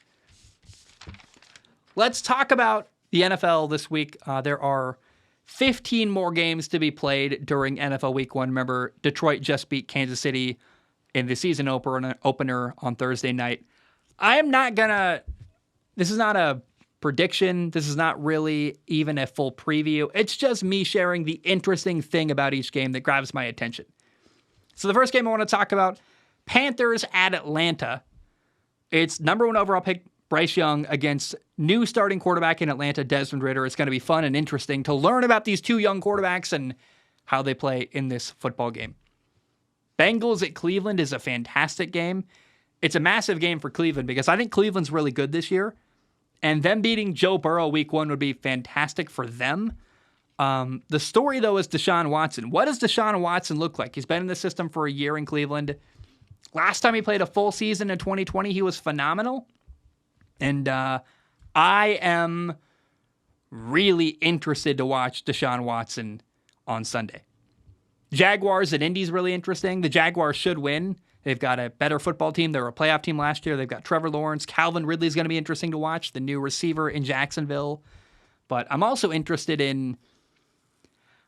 Let's talk about the NFL this week. There are 15 more games to be played during NFL Week 1. Remember, Detroit just beat Kansas City in the season opener on Thursday night. This is not a prediction. This is not really even a full preview. It's just me sharing the interesting thing about each game that grabs my attention. So the first game I want to talk about, Panthers at Atlanta. It's number 1 overall pick, Bryce Young, against new starting quarterback in Atlanta, Desmond Ridder. It's going to be fun and interesting to learn about these two young quarterbacks and how they play in this football game. Bengals at Cleveland is a fantastic game. It's a massive game for Cleveland because I think Cleveland's really good this year. And them beating Joe Burrow week 1 would be fantastic for them. The story, though, is Deshaun Watson. What does Deshaun Watson look like? He's been in the system for a year in Cleveland. Last time he played a full season in 2020, he was phenomenal. And I am really interested to watch Deshaun Watson on Sunday. Jaguars at Indy's really interesting. The Jaguars should win. They've got a better football team. They were a playoff team last year. They've got Trevor Lawrence. Calvin Ridley's going to be interesting to watch, the new receiver in Jacksonville. But I'm also interested in,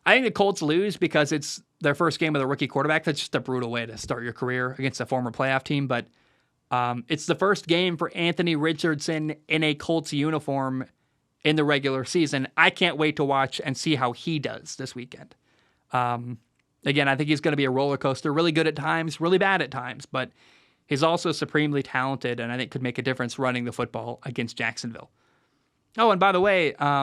I think the Colts lose because it's their first game with a rookie quarterback. That's just a brutal way to start your career against a former playoff team. But it's the first game for Anthony Richardson in a Colts uniform in the regular season. I can't wait to watch and see how he does this weekend. Again, I think he's going to be a roller coaster, really good at times, really bad at times, but he's also supremely talented and I think could make a difference running the football against Jacksonville. Oh, and by the way, I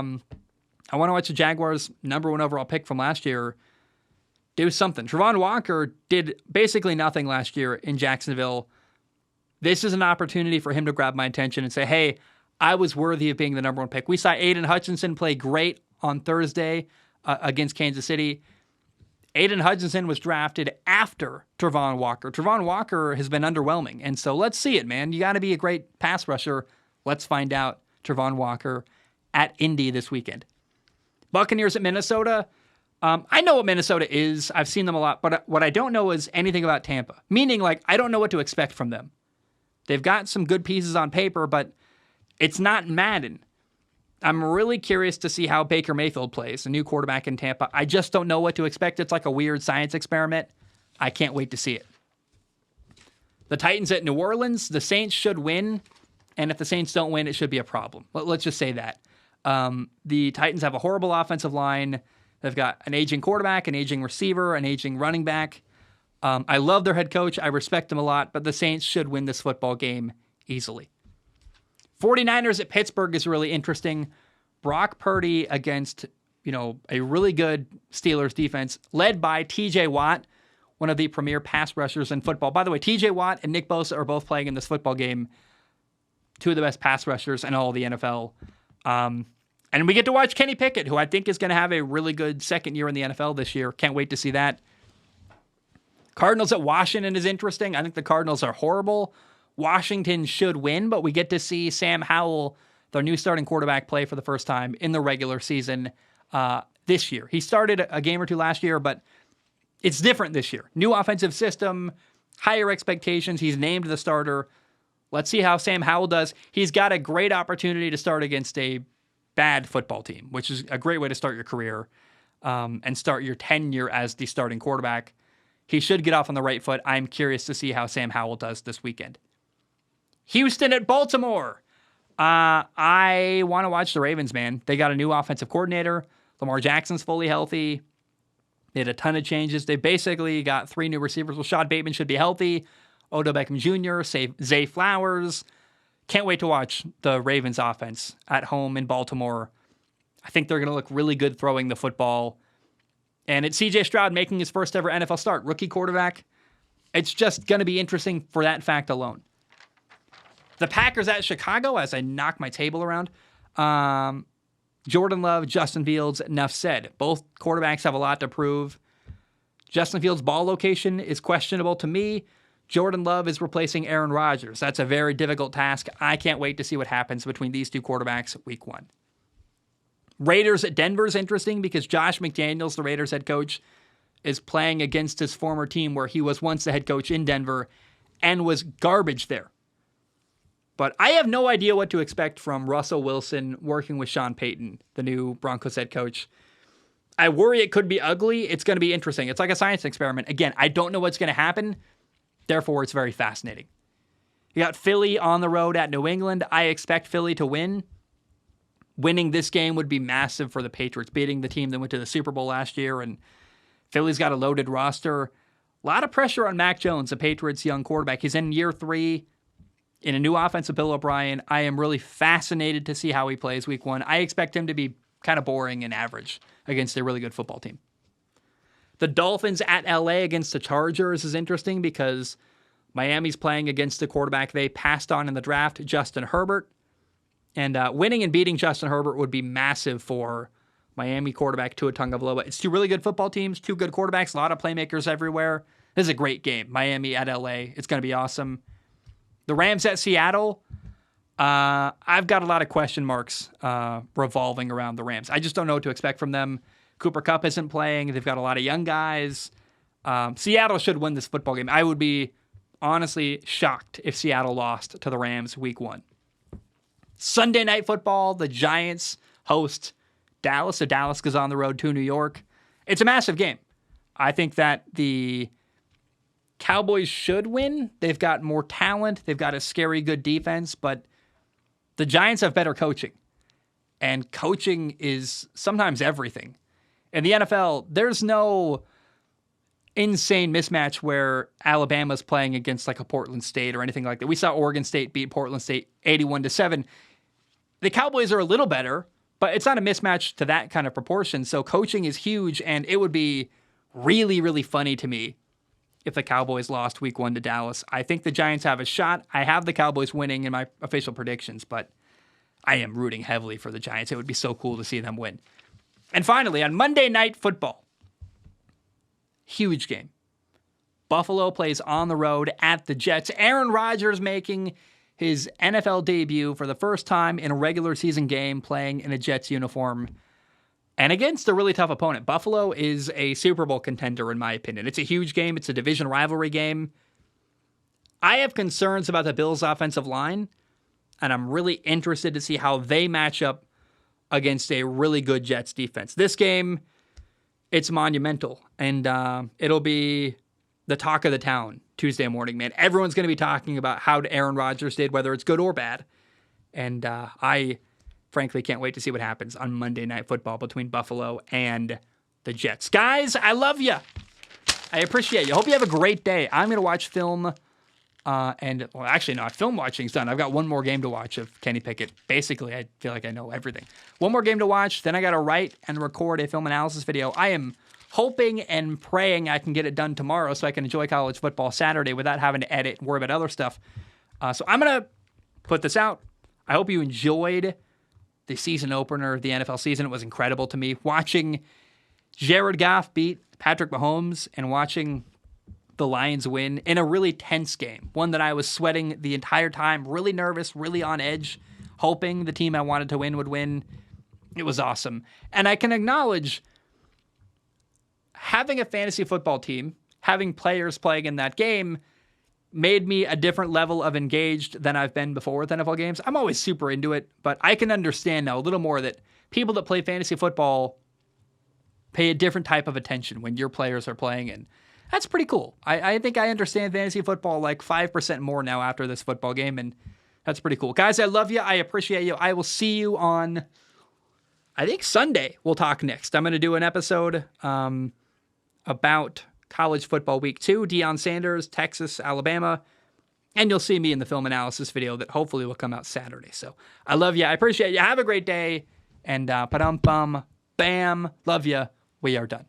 want to watch the Jaguars' number 1 overall pick from last year do something. Travon Walker did basically nothing last year in Jacksonville. This is an opportunity for him to grab my attention and say, hey, I was worthy of being the number 1 pick. We saw Aiden Hutchinson play great on Thursday against Kansas City. Aiden Hutchinson was drafted after Travon Walker. Travon Walker has been underwhelming, and so let's see it, man. You got to be a great pass rusher. Let's find out Travon Walker at Indy this weekend. Buccaneers at Minnesota. I know what Minnesota is. I've seen them a lot, but what I don't know is anything about Tampa, meaning like I don't know what to expect from them. They've got some good pieces on paper, but it's not Madden. I'm really curious to see how Baker Mayfield plays, a new quarterback in Tampa. I just don't know what to expect. It's like a weird science experiment. I can't wait to see it. The Titans at New Orleans. The Saints should win, and if the Saints don't win, it should be a problem. Let's just say that. The Titans have a horrible offensive line. They've got an aging quarterback, an aging receiver, an aging running back. I love their head coach. I respect him a lot, but the Saints should win this football game easily. 49ers at Pittsburgh is really interesting. Brock Purdy against, a really good Steelers defense led by TJ Watt, one of the premier pass rushers in football. By the way, TJ Watt and Nick Bosa are both playing in this football game. Two of the best pass rushers in all of the NFL. And we get to watch Kenny Pickett, who I think is going to have a really good second year in the NFL this year. Can't wait to see that. Cardinals at Washington is interesting. I think the Cardinals are horrible. Washington should win, but we get to see Sam Howell, their new starting quarterback, play for the first time in the regular season this year. He started a game or two last year, but it's different this year. New offensive system, higher expectations. He's named the starter. Let's see how Sam Howell does. He's got a great opportunity to start against a bad football team, which is a great way to start your career and start your tenure as the starting quarterback. He should get off on the right foot. I'm curious to see how Sam Howell does this weekend. Houston at Baltimore. I want to watch the Ravens, man. They got a new offensive coordinator. Lamar Jackson's fully healthy. They had a ton of changes. They basically got 3 new receivers. Rashad Bateman should be healthy. Odell Beckham Jr., Zay Flowers. Can't wait to watch the Ravens offense at home in Baltimore. I think they're going to look really good throwing the football. And it's CJ Stroud making his first ever NFL start. Rookie quarterback. It's just going to be interesting for that fact alone. The Packers at Chicago, as I knock my table around. Jordan Love, Justin Fields, enough said. Both quarterbacks have a lot to prove. Justin Fields' ball location is questionable to me. Jordan Love is replacing Aaron Rodgers. That's a very difficult task. I can't wait to see what happens between these two quarterbacks week 1. Raiders at Denver is interesting because Josh McDaniels, the Raiders head coach, is playing against his former team where he was once the head coach in Denver and was garbage there. But I have no idea what to expect from Russell Wilson working with Sean Payton, the new Broncos head coach. I worry it could be ugly. It's going to be interesting. It's like a science experiment. Again, I don't know what's going to happen. Therefore, it's very fascinating. You got Philly on the road at New England. I expect Philly to win. Winning this game would be massive for the Patriots, beating the team that went to the Super Bowl last year. And Philly's got a loaded roster. A lot of pressure on Mac Jones, the Patriots' young quarterback. He's in year 3 in a new offense with Bill O'Brien. I am really fascinated to see how he plays week 1. I expect him to be kind of boring and average against a really good football team. The Dolphins at LA against the Chargers is interesting because Miami's playing against the quarterback they passed on in the draft, Justin Herbert. And winning and beating Justin Herbert would be massive for Miami quarterback Tua Tagovailoa. It's two really good football teams, two good quarterbacks, a lot of playmakers everywhere. This is a great game. Miami at LA. It's going to be awesome. The Rams at Seattle. I've got a lot of question marks revolving around the Rams. I just don't know what to expect from them. Cooper Kupp isn't playing. They've got a lot of young guys. Seattle should win this football game. I would be honestly shocked if Seattle lost to the Rams week 1. Sunday Night Football, the Giants host Dallas. So Dallas goes on the road to New York. It's a massive game. I think that the Cowboys should win. They've got more talent. They've got a scary good defense, but the Giants have better coaching. And coaching is sometimes everything. In the NFL, there's no insane mismatch where Alabama's playing against like a Portland State or anything like that. We saw Oregon State beat Portland State 81-7. The Cowboys are a little better, but it's not a mismatch to that kind of proportion. So coaching is huge, and it would be really, really funny to me if the Cowboys lost week 1 to Dallas. I think the Giants have a shot. I have the Cowboys winning in my official predictions, but I am rooting heavily for the Giants. It would be so cool to see them win. And finally, on Monday Night Football, huge game. Buffalo plays on the road at the Jets. Aaron Rodgers making his NFL debut for the first time in a regular season game playing in a Jets uniform and against a really tough opponent. Buffalo is a Super Bowl contender, in my opinion. It's a huge game. It's a division rivalry game. I have concerns about the Bills' offensive line, and I'm really interested to see how they match up against a really good Jets defense. This game, it's monumental, and it'll be the talk of the town Tuesday morning, man. Everyone's going to be talking about how Aaron Rodgers did, whether it's good or bad. And I frankly can't wait to see what happens on Monday Night Football between Buffalo and the Jets. Guys, I love you. I appreciate you. Hope you have a great day. I'm going to watch film. Actually not. Film watching's done. I've got one more game to watch of Kenny Pickett. Basically, I feel like I know everything. One more game to watch. Then I got to write and record a film analysis video. I am hoping and praying I can get it done tomorrow so I can enjoy college football Saturday without having to edit and worry about other stuff. So I'm going to put this out. I hope you enjoyed the season opener of the NFL season. It was incredible to me. Watching Jared Goff beat Patrick Mahomes and watching the Lions win in a really tense game. One that I was sweating the entire time, really nervous, really on edge, hoping the team I wanted to win would win. It was awesome. And I can acknowledge having a fantasy football team, having players playing in that game, made me a different level of engaged than I've been before with NFL games. I'm always super into it, but I can understand now a little more that people that play fantasy football pay a different type of attention when your players are playing, and that's pretty cool. I think I understand fantasy football like 5% more now after this football game, and that's pretty cool. Guys, I love you. I appreciate you. I will see you on, I think, Sunday. We'll talk next. I'm going to do an episode about college football week 2, Deion Sanders, Texas, Alabama, and you'll see me in the film analysis video that hopefully will come out Saturday. So I love you. I appreciate you. Have a great day. And pa-dum-bum, bam, love you. We are done.